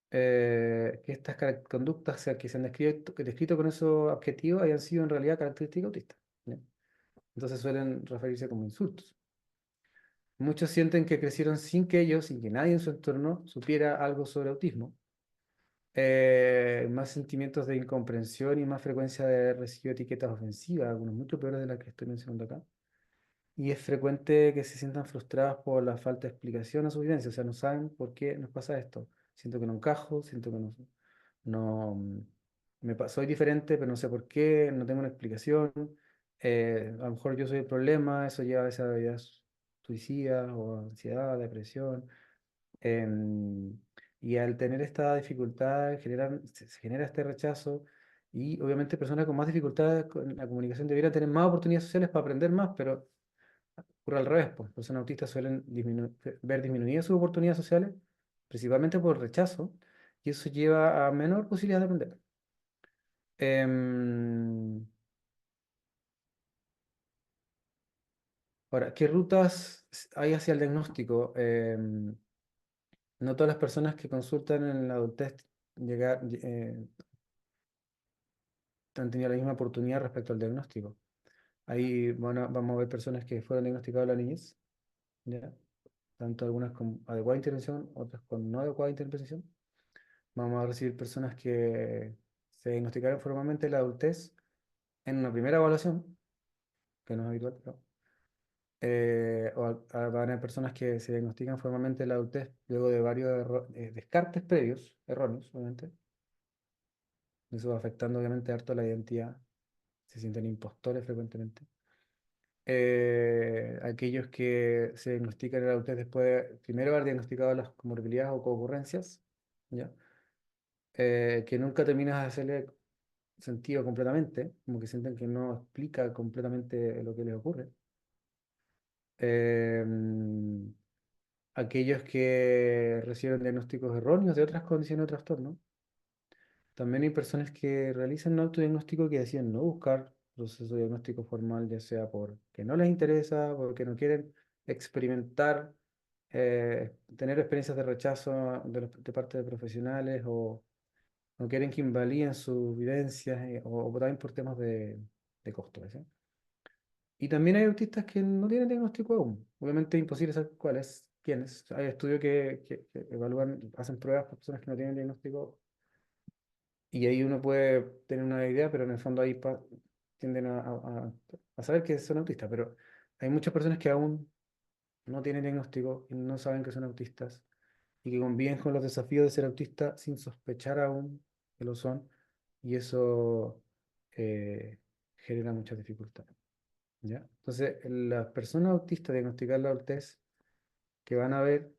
estas conductas, o sea, que se han descrito con esos objetivos hayan sido en realidad características autistas. ¿Ya? Entonces suelen referirse como insultos. Muchos sienten que crecieron sin que ellos, sin que nadie en su entorno supiera algo sobre autismo. Más sentimientos de incomprensión y más frecuencia de haber recibido etiquetas ofensivas, algunas mucho peores de las que estoy mencionando acá. Y es frecuente que se sientan frustrados por la falta de explicación a su vivencia, o sea, no saben por qué nos pasa esto. Siento que no encajo, siento que no soy diferente, pero no sé por qué, no tengo una explicación. A lo mejor yo soy el problema, eso lleva a veces a ideas suicidas o ansiedad, depresión. em, y al tener esta dificultad, se genera este rechazo. Y obviamente personas con más dificultades con la comunicación deberían tener más oportunidades sociales para aprender más, pero ocurre al revés, pues. Personas autistas suelen ver disminuidas sus oportunidades sociales, principalmente por rechazo, y eso lleva a menor posibilidad de aprender. Em, Ahora, ¿qué rutas hay hacia el diagnóstico? No todas las personas que consultan en la adultez llegar, han tenido la misma oportunidad respecto al diagnóstico. Ahí vamos a ver personas que fueron diagnosticadas en la niñez, ¿ya? Tanto algunas con adecuada intervención, otras con no adecuada intervención. Vamos a recibir personas que se diagnosticaron formalmente en la adultez en una primera evaluación, que no es habitual, pero, van a haber personas que se diagnostican formalmente en la adultez luego de varios descartes previos, erróneos, obviamente. Eso va afectando obviamente harto la identidad, se sienten impostores frecuentemente. Aquellos que se diagnostican en la adultez después de primero haber diagnosticado las comorbilidades o concurrencias, ¿ya? Que nunca terminas de hacerle sentido completamente, como que sienten que no explica completamente lo que les ocurre. Em, Aquellos que reciben diagnósticos erróneos de otras condiciones o trastornos. También hay personas que realizan un autodiagnóstico que deciden no buscar proceso diagnóstico formal, ya sea porque no les interesa, porque no quieren experimentar, tener experiencias de rechazo de parte de profesionales o no quieren que invaliden sus vivencias o también por temas de costo. ¿Sí? Y también hay autistas que no tienen diagnóstico aún. Obviamente es imposible saber cuáles, quiénes. Hay estudios que evalúan, hacen pruebas para personas que no tienen diagnóstico y ahí uno puede tener una idea, pero en el fondo ahí tienden a saber que son autistas. Pero hay muchas personas que aún no tienen diagnóstico y no saben que son autistas y que conviven con los desafíos de ser autista sin sospechar aún que lo son y eso eh, genera muchas dificultades. ¿Ya? Entonces, las personas autistas diagnosticadas la adultez que van a ver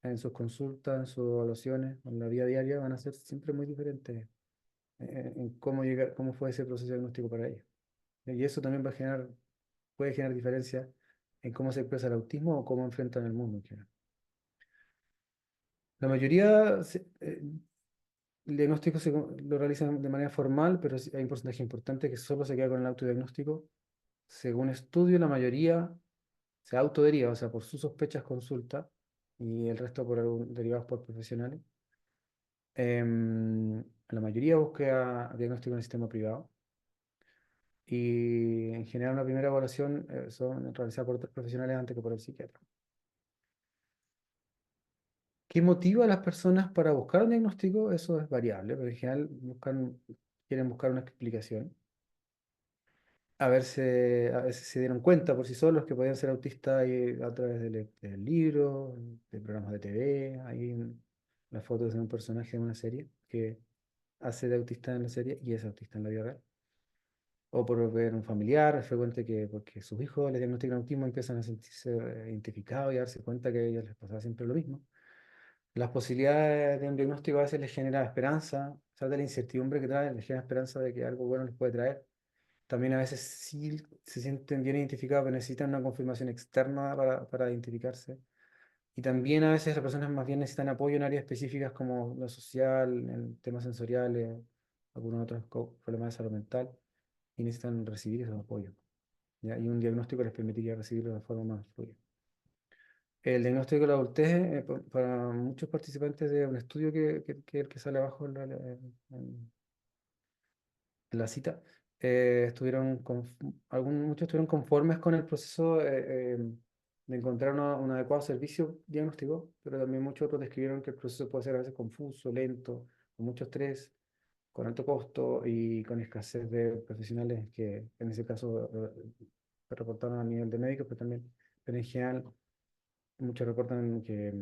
en sus consultas, en sus evaluaciones, en la vida diaria, van a ser siempre muy diferentes en cómo fue ese proceso diagnóstico para ellos. Y eso también puede generar diferencias en cómo se expresa el autismo o cómo enfrentan el mundo en general. La mayoría, el diagnóstico lo realizan de manera formal, pero sí hay un porcentaje importante que solo se queda con el autodiagnóstico. Según estudio, la mayoría se autoderiva, o sea, por sus sospechas consulta y el resto derivados por profesionales. La mayoría busca diagnóstico en el sistema privado y en general una primera evaluación son realizadas por otros profesionales antes que por el psiquiatra. ¿Qué motiva a las personas para buscar un diagnóstico? Eso es variable, pero en general quieren buscar una explicación. a veces se dieron cuenta por sí solos que podían ser autistas y a través de libros, de programas de TV. Hay las fotos de un personaje de una serie que hace de autista en la serie y es autista en la vida real. O por ver un familiar, es frecuente que porque sus hijos le diagnostican autismo empiezan a sentirse identificados y a darse cuenta que a ellos les pasaba siempre lo mismo. Las posibilidades de un diagnóstico a veces les genera esperanza, a pesar de la incertidumbre que trae, les genera esperanza de que algo bueno les puede traer. También a veces sí se sienten bien identificados, pero necesitan una confirmación externa para identificarse. Y también a veces las personas más bien necesitan apoyo en áreas específicas como lo social, en temas sensoriales, algunos otros problemas de salud mental, y necesitan recibir esos apoyos, ¿ya? Y un diagnóstico les permitiría recibirlo de forma más fluida. El diagnóstico de la adultez, para muchos participantes de un estudio que el que sale abajo en la cita, muchos estuvieron conformes con el proceso de encontrar un adecuado servicio diagnóstico, pero también muchos otros describieron que el proceso puede ser a veces confuso, lento, con mucho estrés, con alto costo y con escasez de profesionales que en ese caso se reportaron a nivel de médicos, pero en general muchos reportan que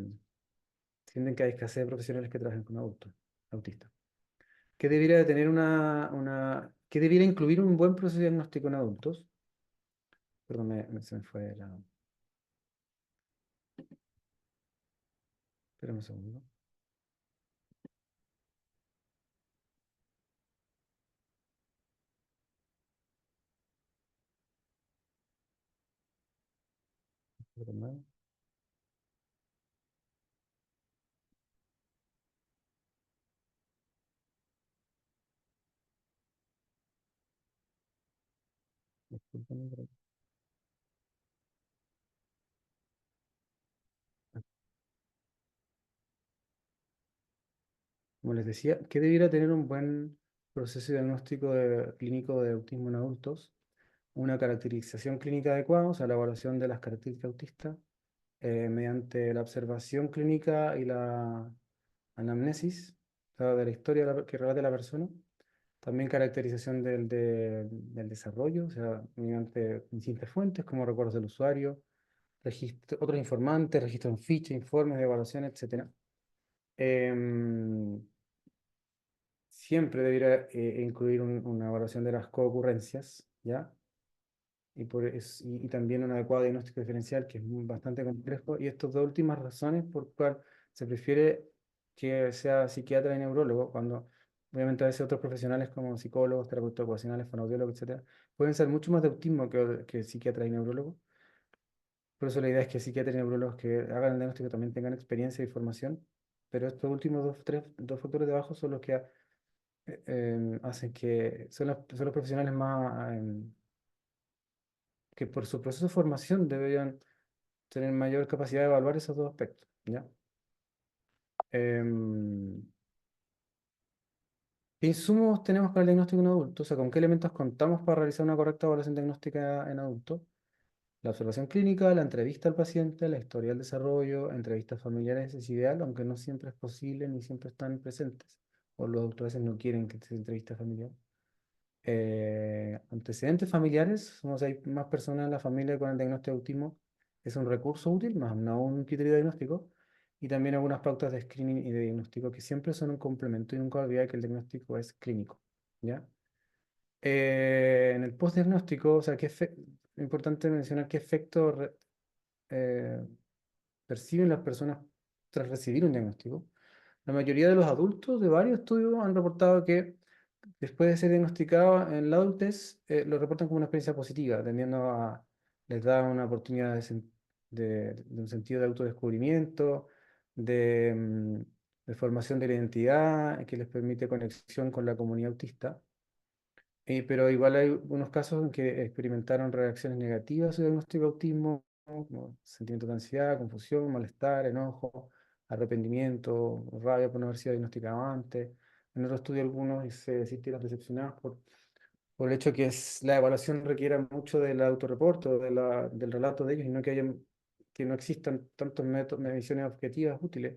sienten que hay escasez de profesionales que trabajen con adultos autistas. ¿Qué debiera de tener qué debiera incluir un buen proceso de diagnóstico en adultos? Perdón, se me fue la... Espérame un segundo. Perdón. Discúlpame, como les decía, ¿qué debiera tener un buen proceso diagnóstico clínico de autismo en adultos? Una caracterización clínica adecuada, o sea, la evaluación de las características autistas, mediante la observación clínica y la anamnesis, o sea, de la historia que relate la persona. También caracterización del desarrollo, o sea, mediante distintas fuentes como recuerdos del usuario, otros informantes, registro en ficha, informes de evaluación, etcétera. Em, Siempre debería incluir una evaluación de las coocurrencias, ¿ya? Y también un adecuado diagnóstico diferencial, que es bastante complejo. Y estas dos últimas razones por cual se prefiere que sea psiquiatra y neurólogo, cuando obviamente a veces otros profesionales como psicólogos, terapeutas ocupacionales, fonoaudiólogos, etcétera, pueden ser mucho más de autismo que psiquiatra y neurólogo. Por eso la idea es que psiquiatras y neurólogos que hagan el diagnóstico también tengan experiencia y formación. Pero estos últimos dos factores de abajo son los que hacen que son los profesionales más que por su proceso de formación deberían tener mayor capacidad de evaluar esos dos aspectos, ¿ya? Em, ¿Qué insumos tenemos para el diagnóstico en adultos? O sea, ¿con qué elementos contamos para realizar una correcta evaluación diagnóstica en adultos? La observación clínica, la entrevista al paciente, la historia del desarrollo, entrevistas familiares es ideal, aunque no siempre es posible ni siempre están presentes, o los doctores a veces no quieren que se entrevista familiar. Antecedentes familiares, somos hay más personas en la familia con el diagnóstico de autismo, es un recurso útil, más no un criterio diagnóstico, y también algunas pautas de screening y de diagnóstico que siempre son un complemento y nunca olvidar que el diagnóstico es clínico, ¿ya? En el postdiagnóstico, o sea, es importante mencionar qué efecto eh, perciben las personas tras recibir un diagnóstico. La mayoría de los adultos de varios estudios han reportado que después de ser diagnosticado en la adultez, lo reportan como una experiencia positiva, les da una oportunidad de un sentido de autodescubrimiento, de, mm, de formación de la identidad, que les permite conexión con la comunidad autista. Pero igual hay unos casos en que experimentaron reacciones negativas a su diagnóstico de autismo, como sentimiento de ansiedad, confusión, malestar, enojo, arrepentimiento, rabia por no haber sido diagnosticado antes. En otro estudio algunos se sintieron decepcionados por el hecho que la evaluación requiera mucho del autorreporte o del relato de ellos y no que no existan tantos métodos, mediciones objetivas útiles.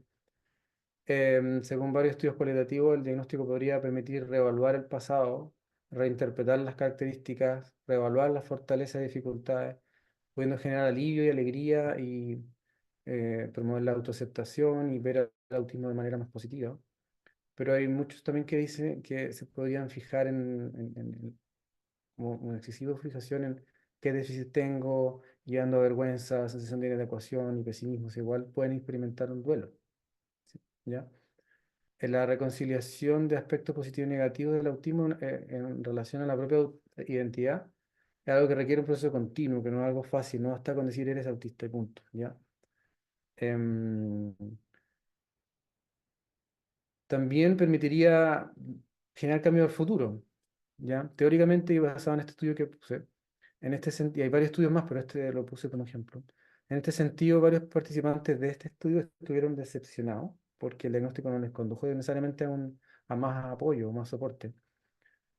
Según varios estudios cualitativos, el diagnóstico podría permitir reevaluar el pasado reinterpretar las características, reevaluar las fortalezas y dificultades, pudiendo generar alivio y alegría y promover la autoaceptación y ver el autismo de manera más positiva. Pero hay muchos también que dicen que se podrían fijar como una excesiva fijación en qué déficit tengo, llevando a vergüenza, sensación de inadecuación y pesimismo. Igual pueden experimentar un duelo, ¿sí? ¿Ya? En la reconciliación de aspectos positivos y negativos del autismo en relación a la propia identidad es algo que requiere un proceso continuo, que no es algo fácil, no basta con decir eres autista y punto, ¿ya? Em, También permitiría generar cambios al futuro, ¿ya? Teóricamente, y basado en este estudio que puse, en este sentido, hay varios estudios más, pero este lo puse como ejemplo. En este sentido, varios participantes de este estudio estuvieron decepcionados porque el diagnóstico no les condujo necesariamente a más apoyo, más soporte.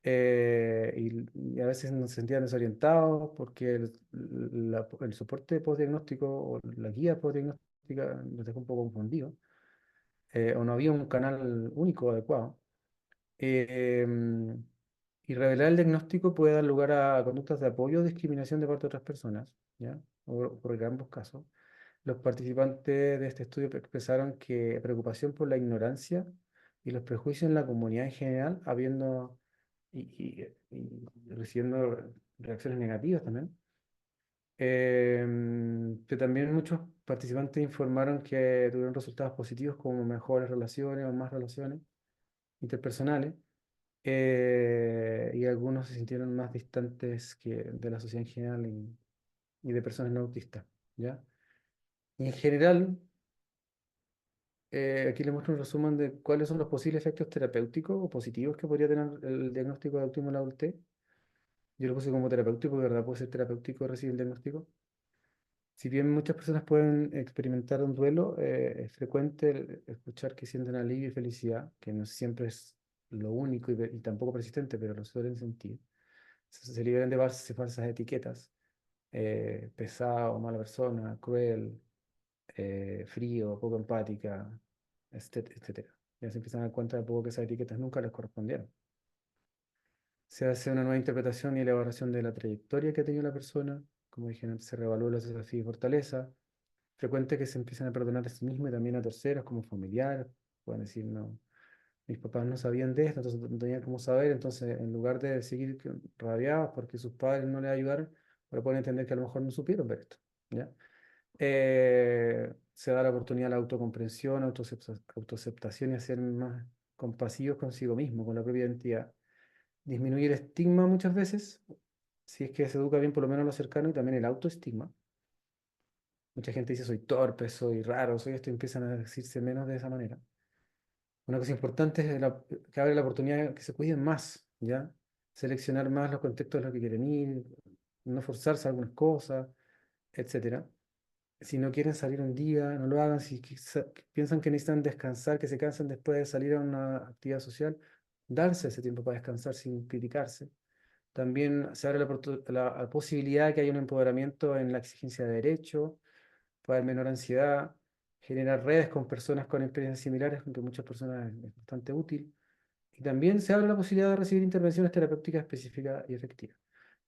Y a veces nos sentían desorientados porque el soporte postdiagnóstico o la guía postdiagnóstica nos dejó un poco confundidos, o no había un canal único adecuado. Em, y revelar el diagnóstico puede dar lugar a conductas de apoyo o discriminación de parte de otras personas, ¿ya? O por ambos casos. Los participantes de este estudio expresaron que preocupación por la ignorancia y los prejuicios en la comunidad en general, habiendo y recibiendo reacciones negativas también. Que también muchos participantes informaron que tuvieron resultados positivos como mejores relaciones o más relaciones interpersonales, y algunos se sintieron más distantes de la sociedad en general y de personas no autistas, ¿ya? Y en general, aquí les muestro un resumen de cuáles son los posibles efectos terapéuticos o positivos que podría tener el diagnóstico de autismo en la adultez. Yo lo puse como terapéutico, porque de verdad puede ser terapéutico recibir el diagnóstico. Si bien muchas personas pueden experimentar un duelo, es frecuente escuchar que sienten alivio y felicidad, que no siempre es lo único y tampoco persistente, pero lo suelen sentir. Se liberan de falsas etiquetas, pesado, mala persona, cruel, frío, poco empática, etcétera. Ya se empiezan a dar cuenta de poco que esas etiquetas nunca les correspondieron. Se hace una nueva interpretación y elaboración de la trayectoria que ha tenido la persona. Como dije antes, se revalúa los desafíos y fortalezas. Frecuente que se empiezan a perdonar a sí mismos y también a terceros, como familiares. Pueden decir, no, mis papás no sabían de esto, entonces no tenían cómo saber. Entonces, en lugar de seguir rabiados porque sus padres no les ayudaron, ahora pueden entender que a lo mejor no supieron ver esto, ¿ya? Se da la oportunidad a la autocomprensión, autoaceptación y a ser más compasivos consigo mismo, con la propia identidad. Disminuir el estigma muchas veces, si es que se educa bien por lo menos lo cercano, y también el autoestigma. Mucha gente dice soy torpe, soy raro, soy esto, y empiezan a decirse menos de esa manera. Una cosa importante es que abre la oportunidad de que se cuiden más, ¿ya? Seleccionar más los contextos en los que quieren ir, no forzarse a algunas cosas, etcétera. Si no quieren salir un día, no lo hagan. Si piensan que necesitan descansar, que se cansan después de salir a una actividad social, darse ese tiempo para descansar sin criticarse. También se abre la posibilidad de que haya un empoderamiento en la exigencia de derechos, puede haber menor ansiedad, generar redes con personas con experiencias similares, aunque muchas personas es bastante útil. Y también se abre la posibilidad de recibir intervenciones terapéuticas específicas y efectivas.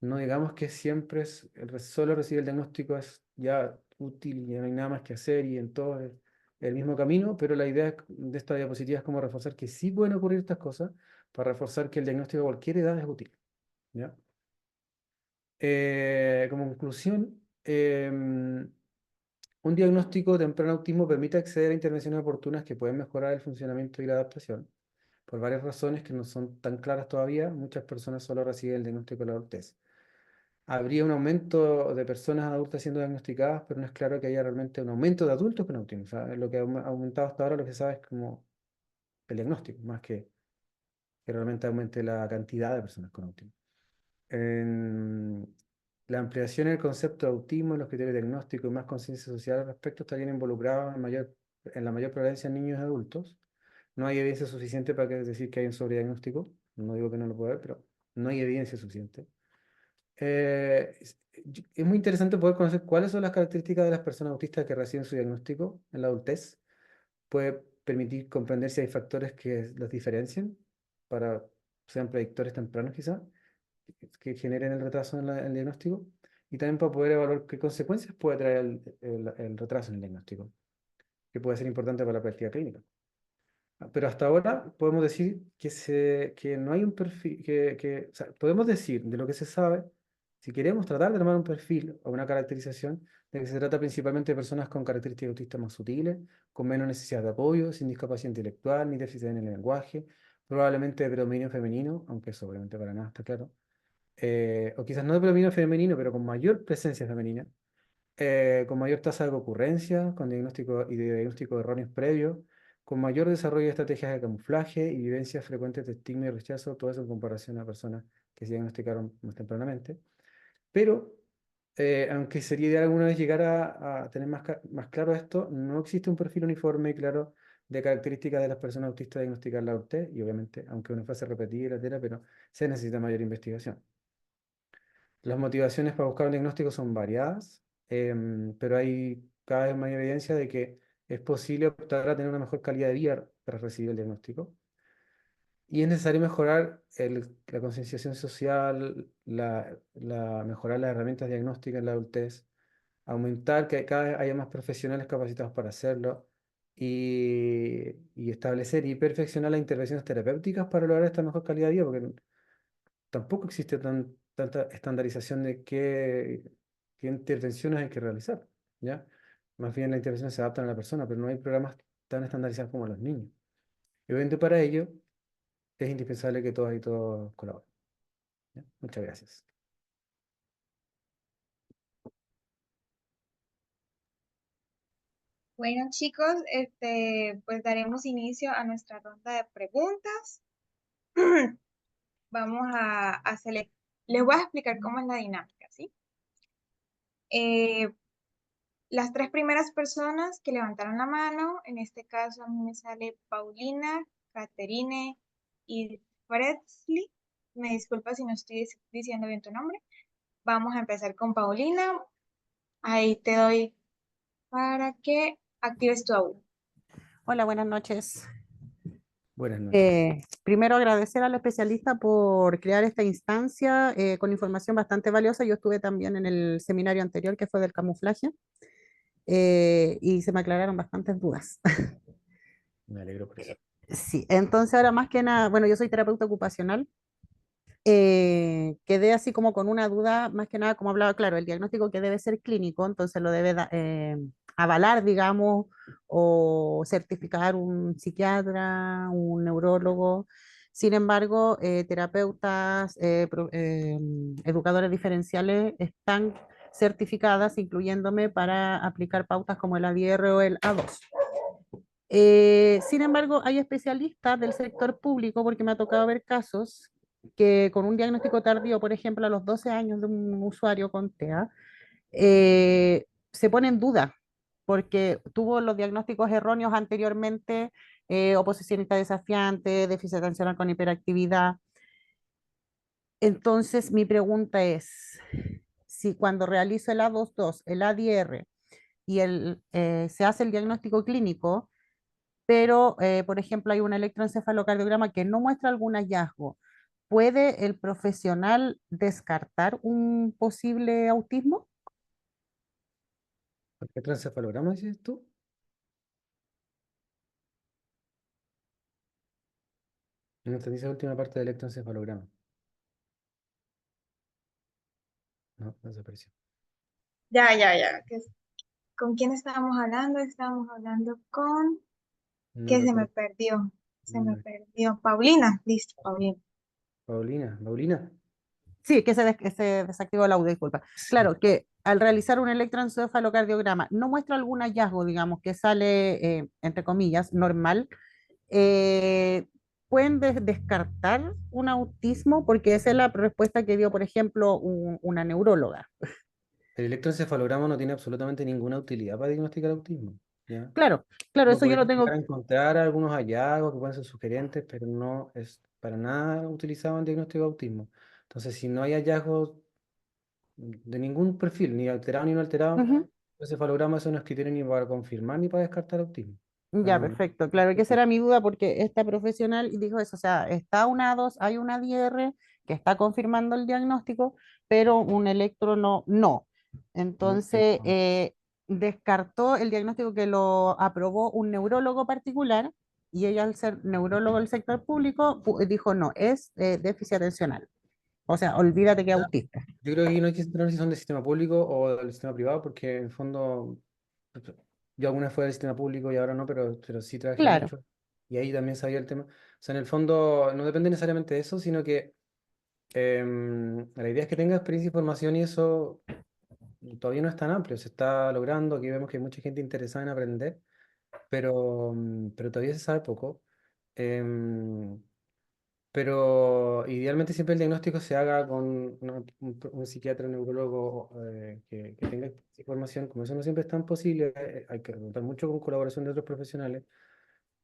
No digamos que siempre solo recibir el diagnóstico es ya útil y no hay nada más que hacer y en todo es el mismo camino, pero la idea de esta diapositiva es como reforzar que sí pueden ocurrir estas cosas, para reforzar que el diagnóstico a cualquier edad es útil, ¿ya? Como conclusión, un diagnóstico temprano de autismo permite acceder a intervenciones oportunas que pueden mejorar el funcionamiento y la adaptación. Por varias razones que no son tan claras todavía, muchas personas solo reciben el diagnóstico de la adultez. Habría un aumento de personas adultas siendo diagnosticadas, pero no es claro que haya realmente un aumento de adultos con autismo. O sea, lo que ha aumentado hasta ahora, lo que se sabe es como el diagnóstico, más que realmente aumente la cantidad de personas con autismo. En la ampliación del concepto de autismo, los criterios diagnósticos y más conciencia social al respecto estarían involucrados en la mayor prevalencia en niños y adultos. No hay evidencia suficiente para decir que hay un sobrediagnóstico. No digo que no lo pueda haber, pero no hay evidencia suficiente. Es muy interesante poder conocer cuáles son las características de las personas autistas que reciben su diagnóstico en la adultez. Puede permitir comprender si hay factores que los diferencian para sean predictores tempranos quizás, que generen el retraso en el diagnóstico, y también para poder evaluar qué consecuencias puede traer el retraso en el diagnóstico, que puede ser importante para la práctica clínica. Pero hasta ahora podemos decir que no hay un perfil, o sea, podemos decir de lo que se sabe, si queremos tratar de armar un perfil o una caracterización, de que se trata principalmente de personas con características autistas más sutiles, con menos necesidad de apoyo, sin discapacidad intelectual ni déficit en el lenguaje, probablemente de predominio femenino, aunque eso obviamente para nada está claro, o quizás no de predominio femenino, pero con mayor presencia femenina, con mayor tasa de ocurrencia, con diagnóstico y de diagnóstico de erróneos previos, con mayor desarrollo de estrategias de camuflaje y vivencias frecuentes de estigma y rechazo, todo eso en comparación a personas que se diagnosticaron más tempranamente. Pero, aunque sería ideal alguna vez llegar a tener más claro esto, no existe un perfil uniforme y claro de características de las personas autistas diagnosticar la AUT, y obviamente, aunque una frase repetida, etcétera, pero se necesita mayor investigación. Las motivaciones para buscar un diagnóstico son variadas, pero hay cada vez más evidencia de que es posible optar a tener una mejor calidad de vida tras recibir el diagnóstico. Y es necesario mejorar la concienciación social, mejorar las herramientas diagnósticas en la adultez, aumentar que cada vez haya más profesionales capacitados para hacerlo y establecer y perfeccionar las intervenciones terapéuticas para lograr esta mejor calidad de vida, porque tampoco existe tanta estandarización de qué intervenciones hay que realizar, ¿ya? Más bien las intervenciones se adaptan a la persona, pero no hay programas tan estandarizados como los niños. Y obviamente para ello es indispensable que todas y todos colaboren, ¿ya? Muchas gracias. Bueno, chicos, pues daremos inicio a nuestra ronda de preguntas. Vamos a les voy a explicar cómo es la dinámica, ¿sí? Eh, las tres primeras personas que levantaron la mano, en este caso a mí me sale Paulina, Caterine y Fredsley. Me disculpa si no estoy diciendo bien tu nombre. Vamos a empezar con Paulina. Ahí te doy para que actives tu audio. Hola, buenas noches. Buenas noches. Primero agradecer al especialista por crear esta instancia con información bastante valiosa. Yo estuve también en el seminario anterior que fue del camuflaje y se me aclararon bastantes dudas. Me alegro por eso. Sí, entonces ahora más que nada, bueno, yo soy terapeuta ocupacional. Quedé así como con una duda, más que nada, como hablaba, claro, el diagnóstico que debe ser clínico, entonces lo debe avalar, digamos, o certificar un psiquiatra, un neurólogo. Sin embargo, terapeutas, educadores diferenciales están certificadas, incluyéndome para aplicar pautas como el ADR o el A2. Sin embargo, hay especialistas del sector público, porque me ha tocado ver casos que con un diagnóstico tardío, por ejemplo, a los 12 años de un usuario con TEA, se pone en duda porque tuvo los diagnósticos erróneos anteriormente, oposicionista desafiante, déficit atencional con hiperactividad. Entonces, mi pregunta es, si cuando realizo el A22, el ADR y se hace el diagnóstico clínico, pero, por ejemplo, hay un electroencefalocardiograma que no muestra algún hallazgo. ¿Puede el profesional descartar un posible autismo? ¿Qué transcefalograma dices tú? No entendí esa última parte del electroencefalograma. No, no desapareció. Ya. ¿Con quién estábamos hablando? Estábamos hablando con... No que se me recuerdo. perdió. Se me Mm, perdió. Paulina. Listo, Paulina. Paulina. Sí, que se desactivó el audio, disculpa. Sí. Claro, que al realizar un electroencefalocardiograma no muestra algún hallazgo, digamos, que sale, entre comillas, normal. eh, ¿Pueden descartar un autismo? Porque esa es la respuesta que dio, por ejemplo, una neuróloga. El electroencefalograma no tiene absolutamente ninguna utilidad para diagnosticar autismo, ¿ya? Claro, claro, Uno eso yo puede lo llegar tengo. a encontrar algunos hallazgos que pueden ser sugerentes, pero no es para nada utilizado en diagnóstico de autismo. Entonces, si no hay hallazgos de ningún perfil, ni alterado ni no alterado, Ujú. los encefalogramas son no es criterio ni para confirmar ni para descartar autismo. Ya, perfecto. Claro que esa era mi duda porque esta profesional dijo eso, o sea, está una 2, hay una DR que está confirmando el diagnóstico, pero un electro no, no. Entonces, No. descartó el diagnóstico que lo aprobó un neurólogo particular y ella al ser neurólogo del sector público dijo no, es déficit atencional. O sea, olvídate que es autista. Yo creo que aquí no hay que centrarnos si son del sistema público o del sistema privado, porque en el fondo, yo alguna vez fui del sistema público y ahora no, pero sí trabajé Claro, mucho y ahí también sabía el tema. O sea, en el fondo no depende necesariamente de eso, sino que la idea es que tenga experiencia y formación y eso todavía no es tan amplio, se está logrando, aquí vemos que hay mucha gente interesada en aprender, pero todavía se sabe poco. Em, pero idealmente siempre el diagnóstico se haga con un psiquiatra, un neurólogo que tenga información. Como eso no siempre es tan posible, hay que contar mucho con colaboración de otros profesionales,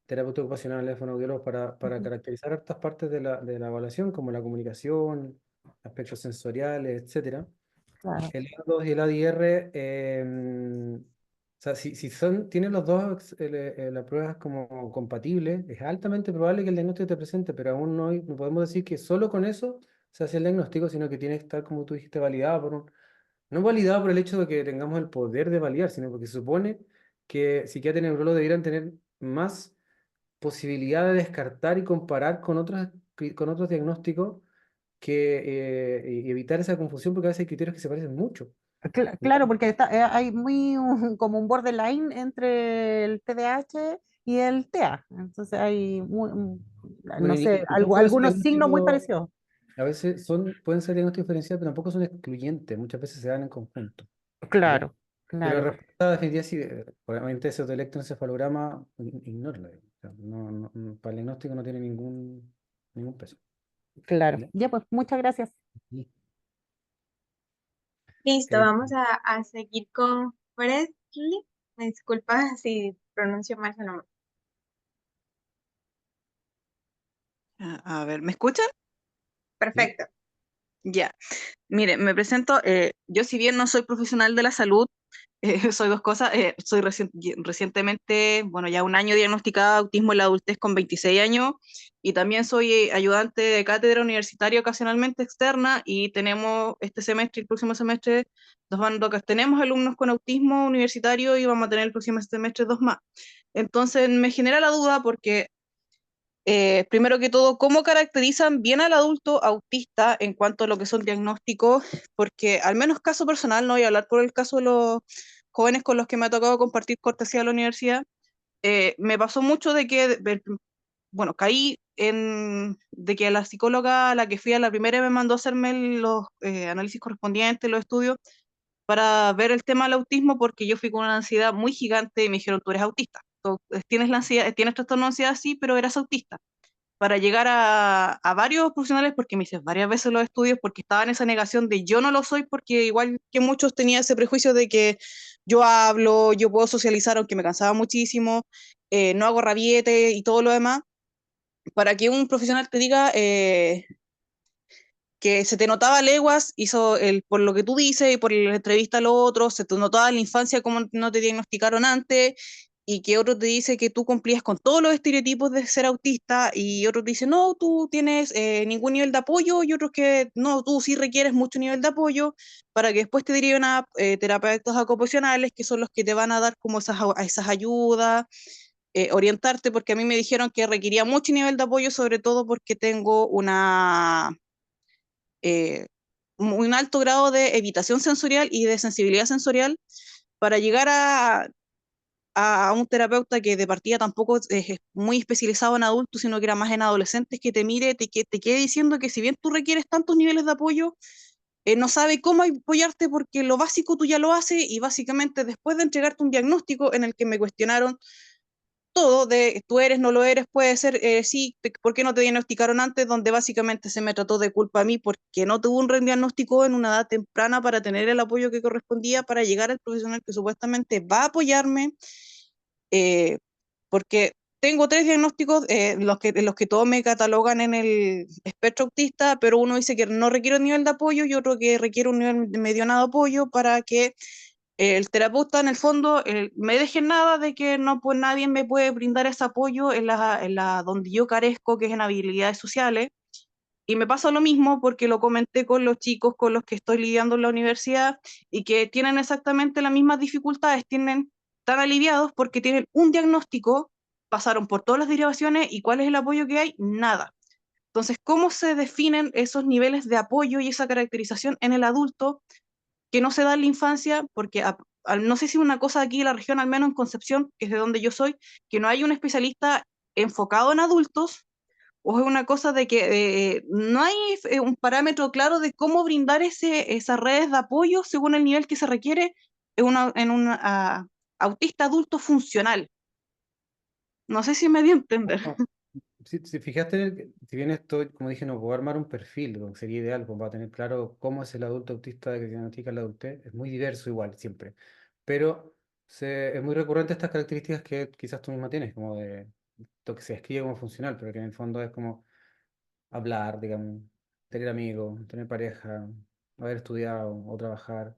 terapeutas ocupacionales, fonoaudiólogos, para ujú, caracterizar estas partes de la evaluación, como la comunicación, aspectos sensoriales, etcétera. claro. El A2 y el ADR, o sea, si tienen los dos las pruebas como compatibles, es altamente probable que el diagnóstico te presente, pero aún no podemos decir que solo con eso se hace el diagnóstico, sino que tiene que estar, como tú dijiste, validado no validado por el hecho de que tengamos el poder de validar, sino porque se supone que psiquiatras y neurólogos deberían tener más posibilidad de descartar y comparar con otros diagnósticos y evitar esa confusión, porque a veces hay criterios que se parecen mucho. ¿Ya? Claro, porque hay como un borderline entre el TDAH y el TEA. Entonces hay, Bueno, no y sé, tampoco a veces algunos signos muy diagnósticos, parecidos. a veces pueden ser diagnósticos diferenciales, pero tampoco son excluyentes, muchas veces se dan en conjunto. ¿Ya? Claro, Pero la claro, respuesta definitiva sí, obviamente ese de electroencefalograma, ignóralo. O sea, para el diagnóstico no tiene ningún peso. claro. ¿Ya? Ya, pues, muchas gracias. Y, Listo, eh, vamos a seguir con Presley. Me disculpa si pronuncio mal su nombre. A ver, ¿me escuchan? ¿sí? Perfecto. Ya. Mire, me presento. Yo, si bien no soy profesional de la salud, soy dos cosas. Soy recientemente, bueno, ya un año diagnosticada de autismo en la adultez con 26 años y también soy ayudante de cátedra universitaria ocasionalmente externa y tenemos este semestre y el próximo semestre tenemos alumnos con autismo universitario y vamos a tener el próximo semestre dos más. Entonces me genera la duda porque primero que todo, ¿cómo caracterizan bien al adulto autista en cuanto a lo que son diagnósticos? Porque al menos caso personal, no voy a hablar por el caso de los jóvenes con los que me ha tocado compartir cortesía a la universidad, me pasó mucho de que, bueno, de que la psicóloga a la que fui a la primera me mandó a hacerme los análisis correspondientes, los estudios, para ver el tema del autismo, porque yo fui con una ansiedad muy gigante y me dijeron, tú eres autista. Tienes la ansiedad, tienes trastorno de ansiedad, sí, pero eras autista para llegar a varios profesionales, porque me hice varias veces los estudios, porque estaba en esa negación de yo no lo soy, porque igual que muchos tenía ese prejuicio de que yo hablo, yo puedo socializar, aunque me cansaba muchísimo, no hago rabiete y todo lo demás, para que un profesional te diga que se te notaba a leguas, por lo que tú dices y por la entrevista a los otros, se te notaba en la infancia como no te diagnosticaron antes, y que otro te dice que tú cumplías con todos los estereotipos de ser autista, y otro te dice, no, tú tienes ningún nivel de apoyo, y otros que no, tú sí requieres mucho nivel de apoyo, para que después te deriven a terapeutas ocupacionales, que son los que te van a dar como esas ayudas, orientarte, porque a mí me dijeron que requería mucho nivel de apoyo, sobre todo porque tengo eh, un alto grado de evitación sensorial y de sensibilidad sensorial para llegar a un terapeuta que de partida tampoco es muy especializado en adultos, sino que era más en adolescentes, que te mire, que te quede diciendo que si bien tú requieres tantos niveles de apoyo, no sabe cómo apoyarte porque lo básico tú ya lo haces, y básicamente después de entregarte un diagnóstico en el que me cuestionaron todo de tú eres, no lo eres, puede ser, sí, ¿por qué no te diagnosticaron antes? Donde básicamente se me trató de culpa a mí porque no tuve un diagnóstico en una edad temprana para tener el apoyo que correspondía para llegar al profesional que supuestamente va a apoyarme, eh, porque tengo tres diagnósticos, en los que todos me catalogan en el espectro autista, pero uno dice que no requiere un nivel de apoyo y otro que requiere un nivel mediano de apoyo para que el terapeuta en el fondo me deje en nada de que no, pues nadie me puede brindar ese apoyo donde yo carezco, que es en habilidades sociales. Y me pasa lo mismo porque lo comenté con los chicos con los que estoy lidiando en la universidad y que tienen exactamente las mismas dificultades, están aliviados porque tienen un diagnóstico, pasaron por todas las derivaciones y ¿cuál es el apoyo que hay? Nada. Entonces, ¿cómo se definen esos niveles de apoyo y esa caracterización en el adulto que no se da en la infancia? Porque no sé si una cosa aquí en la región, al menos en Concepción, que es de donde yo soy, que no hay un especialista enfocado en adultos, o es una cosa de que no hay un parámetro claro de cómo brindar esas redes de apoyo según el nivel que se requiere en un autista adulto funcional. No sé si me dio a entender. No, si fijaste, si bien esto, como dije, no puedo armar un perfil, lo que sería ideal, pues, para tener claro cómo es el adulto autista que diagnostica la adultez, es muy diverso igual, siempre. Pero es muy recurrente estas características que quizás tú misma tienes, como de lo que se describe como funcional, pero que en el fondo es como hablar, digamos, tener amigos, tener pareja, haber estudiado o trabajar.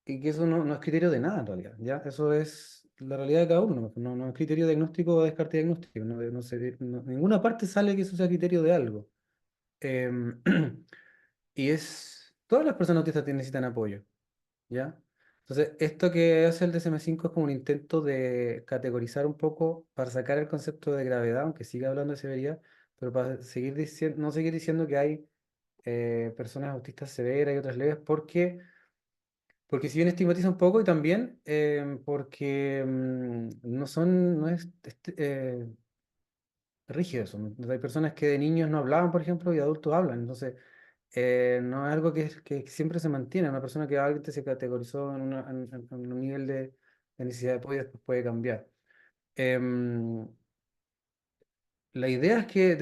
Y que eso no es criterio de nada en realidad, ¿ya? Eso es la realidad de cada uno, no es criterio diagnóstico o descarte diagnóstico, ninguna parte sale que eso sea criterio de algo. Em, todas las personas autistas necesitan apoyo, ¿ya? Entonces, esto que hace el DSM-5 es como un intento de categorizar un poco para sacar el concepto de gravedad, aunque siga hablando de severidad, pero para seguir diciendo, no seguir diciendo que hay personas autistas severas y otras leves, porque si bien estigmatiza un poco y también porque no es rígido eso. Hay personas que de niños no hablaban, por ejemplo, y de adultos hablan. Entonces, no es algo que siempre se mantiene. Una persona que antes se categorizó en un nivel de necesidad de apoyo después puede cambiar. Em, la idea es que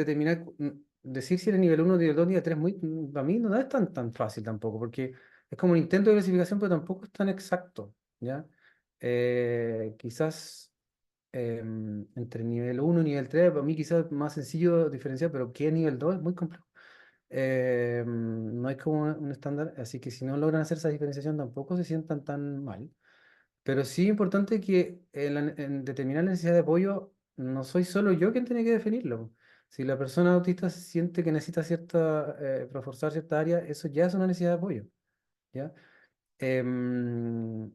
decir si eres nivel uno nivel 2 nivel 3 para mí no es tan fácil tampoco, porque es como un intento de clasificación, pero tampoco es tan exacto, ¿ya? Quizás entre nivel uno y nivel 3 para mí quizás es más sencillo diferenciar, pero ¿qué es nivel 2? Es muy complejo. No hay como un estándar, así que si no logran hacer esa diferenciación tampoco se sientan tan mal. Pero sí es importante que en determinar la necesidad de apoyo, no soy solo yo quien tiene que definirlo. Si la persona autista siente que necesita reforzar cierta área, eso ya es una necesidad de apoyo, ¿ya? Em,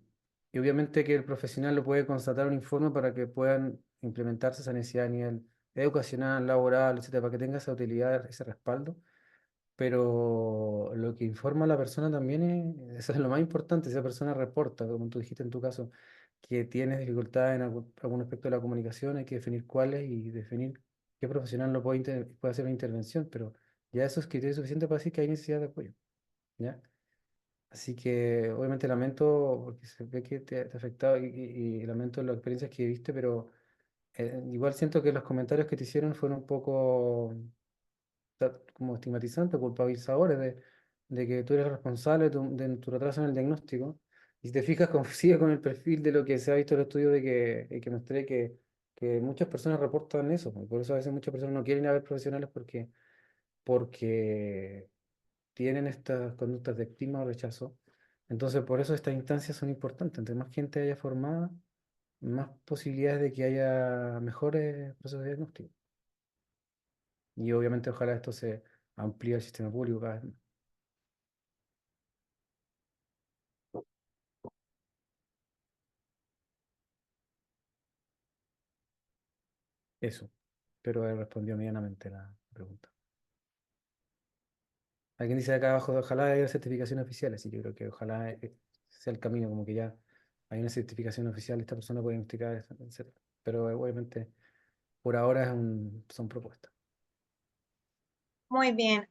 y obviamente que el profesional lo puede constatar un informe para que puedan implementarse esa necesidad a nivel educacional, laboral, etcétera, para que tenga esa utilidad, ese respaldo. Pero lo que informa a la persona también eso es lo más importante. Si esa persona reporta, como tú dijiste en tu caso, que tienes dificultad en algún aspecto de la comunicación, hay que definir cuáles y definir qué profesional puede hacer una intervención, pero ya eso es criterio suficiente para decir que hay necesidad de apoyo, ¿ya? Así que obviamente lamento porque se ve que te ha afectado y lamento las experiencias que viste, pero igual siento que los comentarios que te hicieron fueron un poco como estigmatizante, culpabilizadores de que tú eres responsable de tu retraso en el diagnóstico. Y si te fijas, coincide con el perfil de lo que se ha visto en el estudio que mostré que muchas personas reportan eso. Por eso a veces muchas personas no quieren ir a ver profesionales porque tienen estas conductas de estigma o rechazo. Entonces, por eso estas instancias son importantes. Entre más gente haya formada, más posibilidades de que haya mejores procesos de diagnóstico. Y obviamente ojalá esto se amplíe al sistema público cada vez más. Eso. Pero he respondido medianamente la pregunta. Alguien dice acá abajo, ojalá haya certificaciones oficiales. Y yo creo que ojalá sea el camino, como que ya hay una certificación oficial, esta persona puede investigar, etc. Pero obviamente por ahora son propuestas. Muy bien.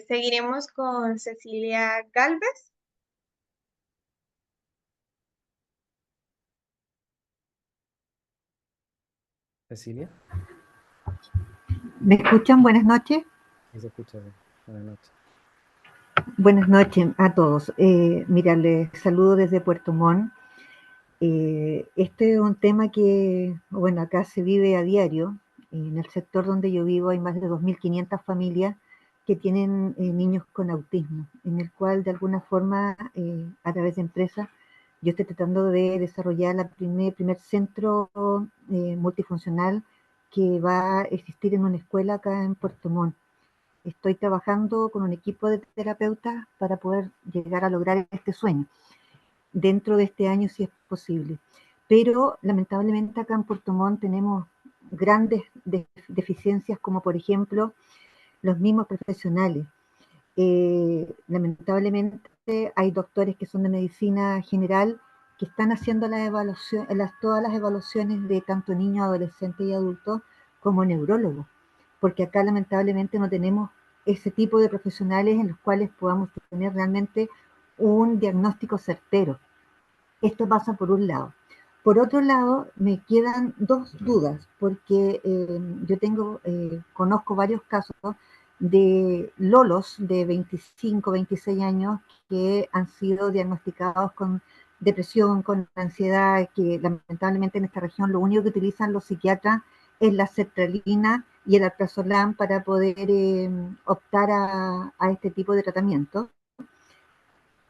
Seguiremos con Cecilia Galvez. Cecilia, ¿Me escuchan? Buenas noches. ahí se escucha bien. Buenas noches. Buenas noches a todos. Mira, les saludo desde Puerto Montt. Este es un tema que, bueno, acá se vive a diario. En el sector donde yo vivo hay más de 2.500 familias que tienen niños con autismo, en el cual de alguna forma, a través de empresas, Yo estoy tratando de desarrollar el primer centro multifuncional que va a existir en una escuela acá en Puerto Montt. Estoy trabajando con un equipo de terapeutas para poder llegar a lograr este sueño dentro de este año si es posible. Pero lamentablemente acá en Puerto Montt tenemos grandes deficiencias como por ejemplo los mismos profesionales. Lamentablemente hay doctores que son de medicina general que están haciendo todas las evaluaciones de tanto niños, adolescentes y adultos como neurólogos, porque acá lamentablemente no tenemos ese tipo de profesionales en los cuales podamos tener realmente un diagnóstico certero. Esto pasa por un lado. Por otro lado, me quedan dos dudas, porque conozco varios casos de lolos de 25, 26 años que han sido diagnosticados con depresión, con ansiedad, que lamentablemente en esta región lo único que utilizan los psiquiatras es la sertralina y el alprazolam para poder optar a este tipo de tratamiento.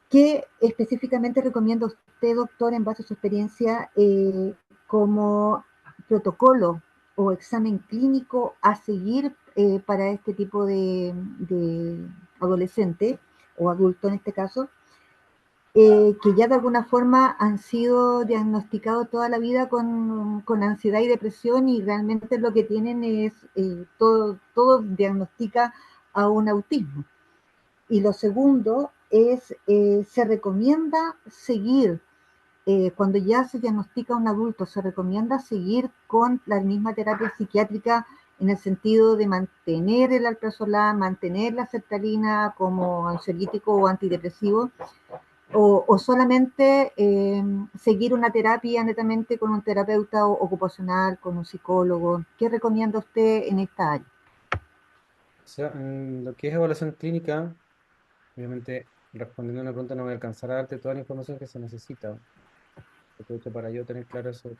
¿Qué específicamente recomienda usted, doctor, en base a su experiencia, como protocolo o examen clínico a seguir para este tipo de adolescente o adulto en este caso, que ya de alguna forma han sido diagnosticados toda la vida con ansiedad y depresión y realmente lo que tienen es, todo diagnostica a un autismo? Y lo segundo es, se recomienda seguir, cuando ya se diagnostica a un adulto, se recomienda seguir con la misma terapia psiquiátrica en el sentido de mantener el alprazolam, mantener la sertralina como ansiolítico o antidepresivo, o solamente seguir una terapia netamente con un terapeuta ocupacional, con un psicólogo. ¿Qué recomienda usted en esta área? O sea, en lo que es evaluación clínica, obviamente, respondiendo a una pregunta, no voy a alcanzar a darte toda la información que se necesita. De hecho, para yo tener claro eso,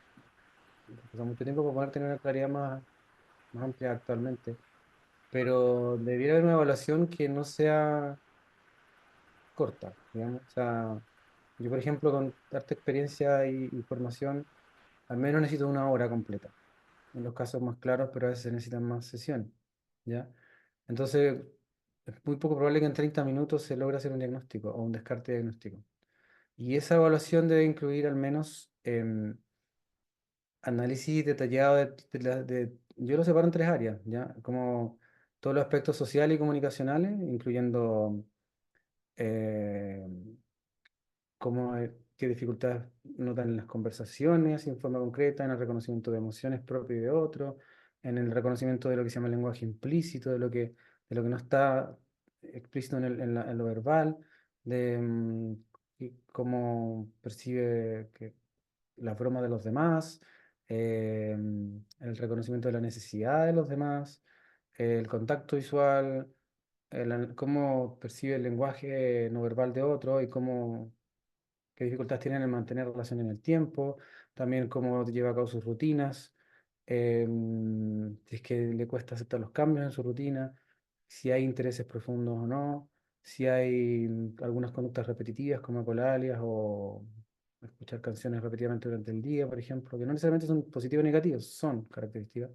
pasa mucho tiempo para poder tener una claridad más amplia actualmente. Pero debiera haber una evaluación que no sea corta, digamos. O sea, yo, por ejemplo, con harta experiencia y formación, al menos necesito una hora completa. En los casos más claros, pero a veces se necesitan más sesiones, ¿ya? Entonces, es muy poco probable que en 30 minutos se logre hacer un diagnóstico o un descarte diagnóstico. Y esa evaluación debe incluir al menos análisis detallado yo lo separo en tres áreas, ¿ya? Como todos los aspectos sociales y comunicacionales, incluyendo eh, qué dificultades notan en las conversaciones en forma concreta, en el reconocimiento de emociones propias y de otros, en el reconocimiento de lo que se llama el lenguaje implícito, de lo que no está explícito en lo verbal, y cómo percibe las bromas de los demás, el reconocimiento de la necesidad de los demás, el contacto visual, cómo percibe el lenguaje no verbal de otro y qué dificultades tienen en mantener relación en el tiempo, también cómo lleva a cabo sus rutinas, si es que le cuesta aceptar los cambios en su rutina, si hay intereses profundos o no, si hay algunas conductas repetitivas como colalias o escuchar canciones repetidamente durante el día, por ejemplo, que no necesariamente son positivas o negativas, son características.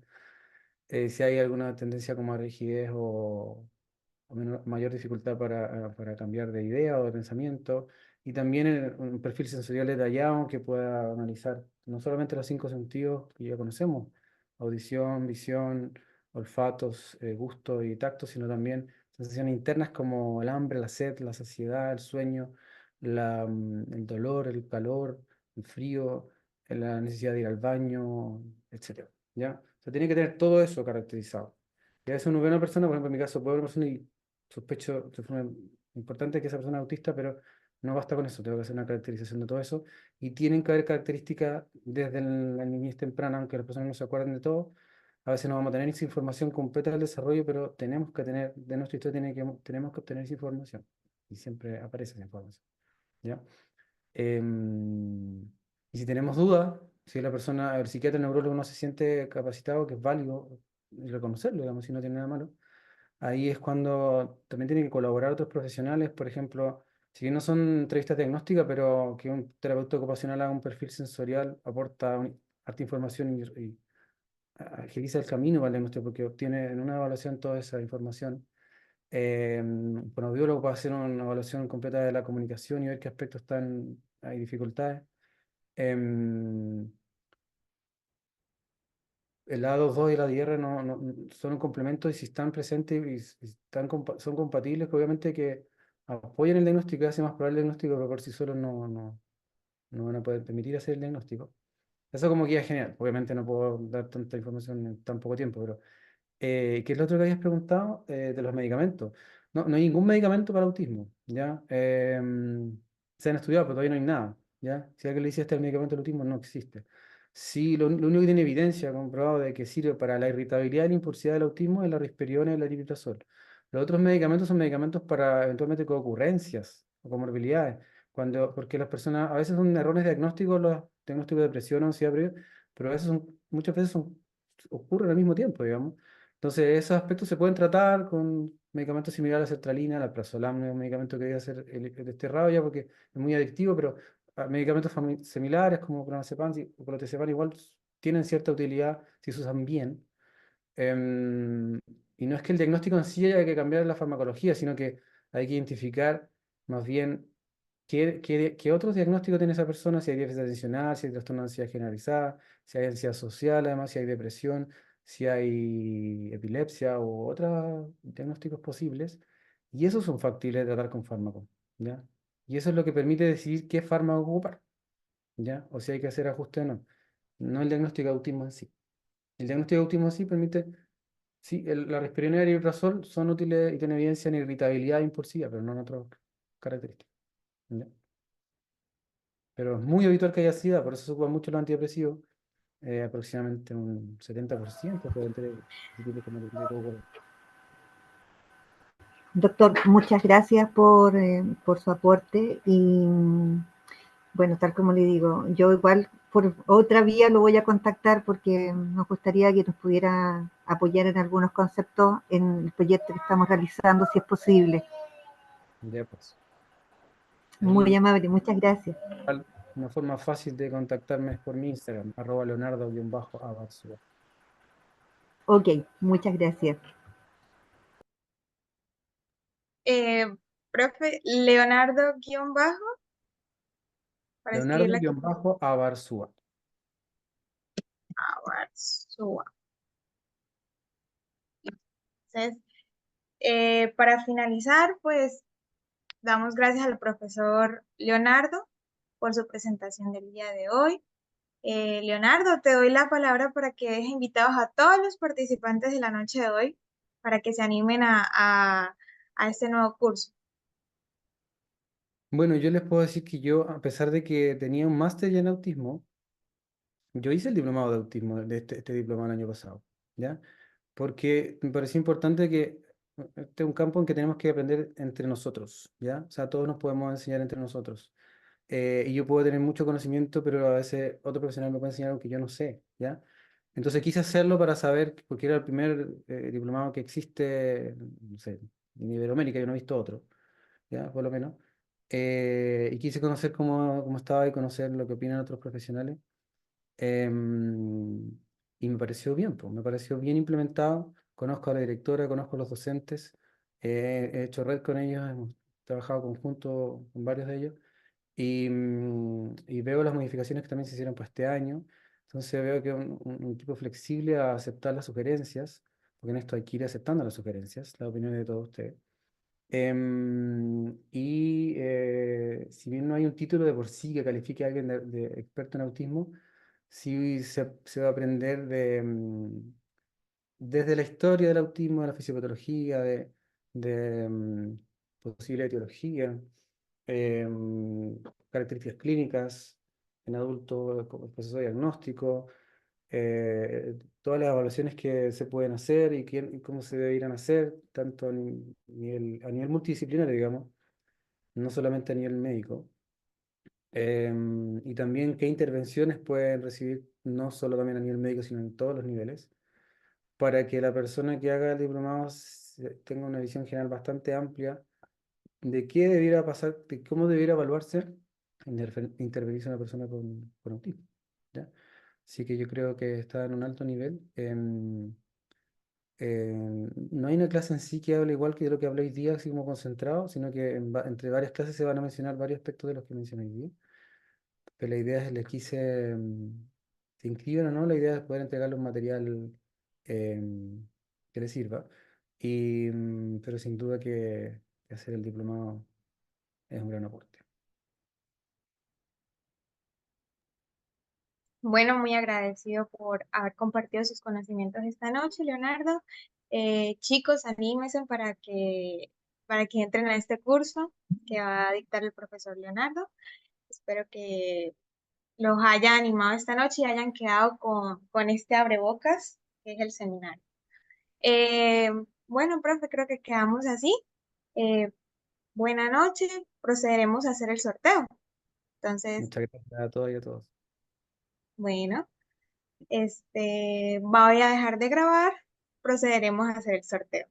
Si hay alguna tendencia como a rigidez o mayor dificultad para cambiar de idea o de pensamiento, y también un perfil sensorial detallado que pueda analizar no solamente los cinco sentidos que ya conocemos, audición, visión, olfatos, gusto y tacto, sino también sensaciones internas como el hambre, la sed, la saciedad, el sueño, el dolor, el calor, el frío, la necesidad de ir al baño, etcétera, ¿ya? O sea, tiene que tener todo eso caracterizado. Y a veces uno ve a una persona, por ejemplo, en mi caso, puedo ver a una persona y sospecho de forma importante que esa persona es autista, pero no basta con eso, tengo que hacer una caracterización de todo eso. Y tienen que haber características desde la niñez temprana, aunque las personas no se acuerden de todo. A veces no vamos a tener esa información completa del desarrollo, pero tenemos que tener, de nuestra historia tenemos que obtener esa información. Y siempre aparece esa información, ¿ya? Y si tenemos dudas, si la persona, el psiquiatra, el neurólogo no se siente capacitado, que es válido reconocerlo, digamos, si no tiene nada malo, ahí es cuando también tienen que colaborar otros profesionales, por ejemplo, Si bien no son entrevistas diagnósticas, pero que un terapeuta ocupacional haga un perfil sensorial aporta harta información y agiliza el camino para el diagnóstico porque obtiene en una evaluación toda esa información. Un fonoaudiólogo puede hacer una evaluación completa de la comunicación y ver qué aspectos hay dificultades. Em, el A22 y el ADR son un complemento y si están presentes y si son compatibles, que obviamente que apoyan el diagnóstico y hacen más probable el diagnóstico, pero por sí solos no van a poder permitir hacer el diagnóstico. Eso como guía general. Obviamente no puedo dar tanta información en tan poco tiempo, pero ¿qué es lo otro que habías preguntado? De los medicamentos. No hay ningún medicamento para autismo, ¿ya? Se han estudiado, pero todavía no hay nada, ¿ya? Si alguien le dice este es el medicamento del autismo, no existe. Sí, lo único que tiene evidencia comprobado de que sirve para la irritabilidad y la impulsividad del autismo es la risperidona y el aripiprazol. Los otros medicamentos son medicamentos para eventualmente concurrencias o comorbilidades, porque las personas, a veces son errores diagnósticos, los diagnósticos de depresión o ansiedad, pero a veces muchas veces ocurren al mismo tiempo, digamos. Entonces, esos aspectos se pueden tratar con medicamentos similares a la sertralina, la alprazolam, es un medicamento que debe ser el desterrado ya porque es muy adictivo, pero medicamentos similares como clonazepam o clonazepam igual tienen cierta utilidad si se usan bien. Em, y no es que el diagnóstico en sí haya que cambiar la farmacología, sino que hay que identificar más bien qué otros diagnósticos tiene esa persona, si hay déficit atencional, si hay trastorno de ansiedad generalizada, si hay ansiedad social, además si hay depresión, si hay epilepsia u otros diagnósticos posibles. Y esos son factibles de tratar con fármaco, ¿ya? Y eso es lo que permite decidir qué fármaco ocupar, ¿ya? O si hay que hacer ajustes o no. No el diagnóstico de autismo en sí. El diagnóstico de autismo en sí permite, sí, la risperidona y el ibuprofol son útiles y tienen evidencia en irritabilidad impulsiva, pero no en otras características, ¿ya? Pero es muy habitual que haya SIDA, por eso se ocupan mucho los antidepresivos, aproximadamente un 70% de ese tipo de cogollo. Doctor, muchas gracias por su aporte y bueno, tal como le digo, yo igual por otra vía lo voy a contactar porque nos gustaría que nos pudiera apoyar en algunos conceptos en el proyecto que estamos realizando, si es posible. Ya pues. Muy Ahí amable, muchas gracias. una forma fácil de contactarme es por mi Instagram, @leonardo_abarzúa. Ok, muchas gracias. Eh, Profe, Leonardo guión bajo, para escribirla aquí. Leonardo_abarzúa. Abarzúa. Entonces, para finalizar, pues damos gracias al profesor Leonardo por su presentación del día de hoy. Leonardo, te doy la palabra para que dejes invitados a todos los participantes de la noche de hoy para que se animen a este nuevo curso. Bueno, yo les puedo decir que yo, a pesar de que tenía un máster ya en autismo, yo hice el diplomado de autismo, de este diplomado el año pasado, ¿ya? Porque me pareció importante que este es un campo en que tenemos que aprender entre nosotros, ¿ya? O sea, todos nos podemos enseñar entre nosotros. Y yo puedo tener mucho conocimiento, pero a veces otro profesional me puede enseñar algo que yo no sé, ¿ya? Entonces quise hacerlo para saber, porque era el primer diplomado que existe, no sé, en Iberoamérica, yo no he visto otro, ¿ya? Por lo menos. Y quise conocer cómo estaba y conocer lo que opinan otros profesionales. Em, y me pareció bien, pues, me pareció bien implementado. Conozco a la directora, conozco a los docentes, he hecho red con ellos, hemos trabajado conjunto con varios de ellos y veo las modificaciones que también se hicieron para este año. Entonces veo que un equipo flexible a aceptar las sugerencias, porque en esto hay que ir aceptando las sugerencias, las opiniones de todos ustedes. Si bien no hay un título de por sí que califique a alguien de experto en autismo, sí se va a aprender desde la historia del autismo, de la fisiopatología, de posible etiología, em, características clínicas en adultos, como el proceso diagnóstico, todas las evaluaciones que se pueden hacer y cómo se deberían hacer, tanto a nivel multidisciplinario, digamos, no solamente a nivel médico. Y también qué intervenciones pueden recibir, no solo también a nivel médico, sino en todos los niveles, para que la persona que haga el diplomado tenga una visión general bastante amplia de qué debiera pasar, de cómo debiera evaluarse intervenirse una persona con autismo, ¿ya? Así que yo creo que está en un alto nivel. No hay una clase en sí que hable igual que de lo que hablé hoy día, así como concentrado, sino que entre varias clases se van a mencionar varios aspectos de los que mencioné hoy día. Pero la idea es, les quise, se inscriben o no, la idea es poder entregarles un material que les sirva. Pero sin duda que hacer el diplomado es un gran aporte. Bueno, muy agradecido por haber compartido sus conocimientos esta noche, Leonardo. Chicos, anímense para que entren a este curso que va a dictar el profesor Leonardo. Espero que los haya animado esta noche y hayan quedado con este abrebocas, que es el seminario. Eh, bueno, profe, creo que quedamos así. Eh, Buena noche, procederemos a hacer el sorteo. Entonces, Muchas gracias a todas y a todos. bueno, voy a dejar de grabar, procederemos a hacer el sorteo.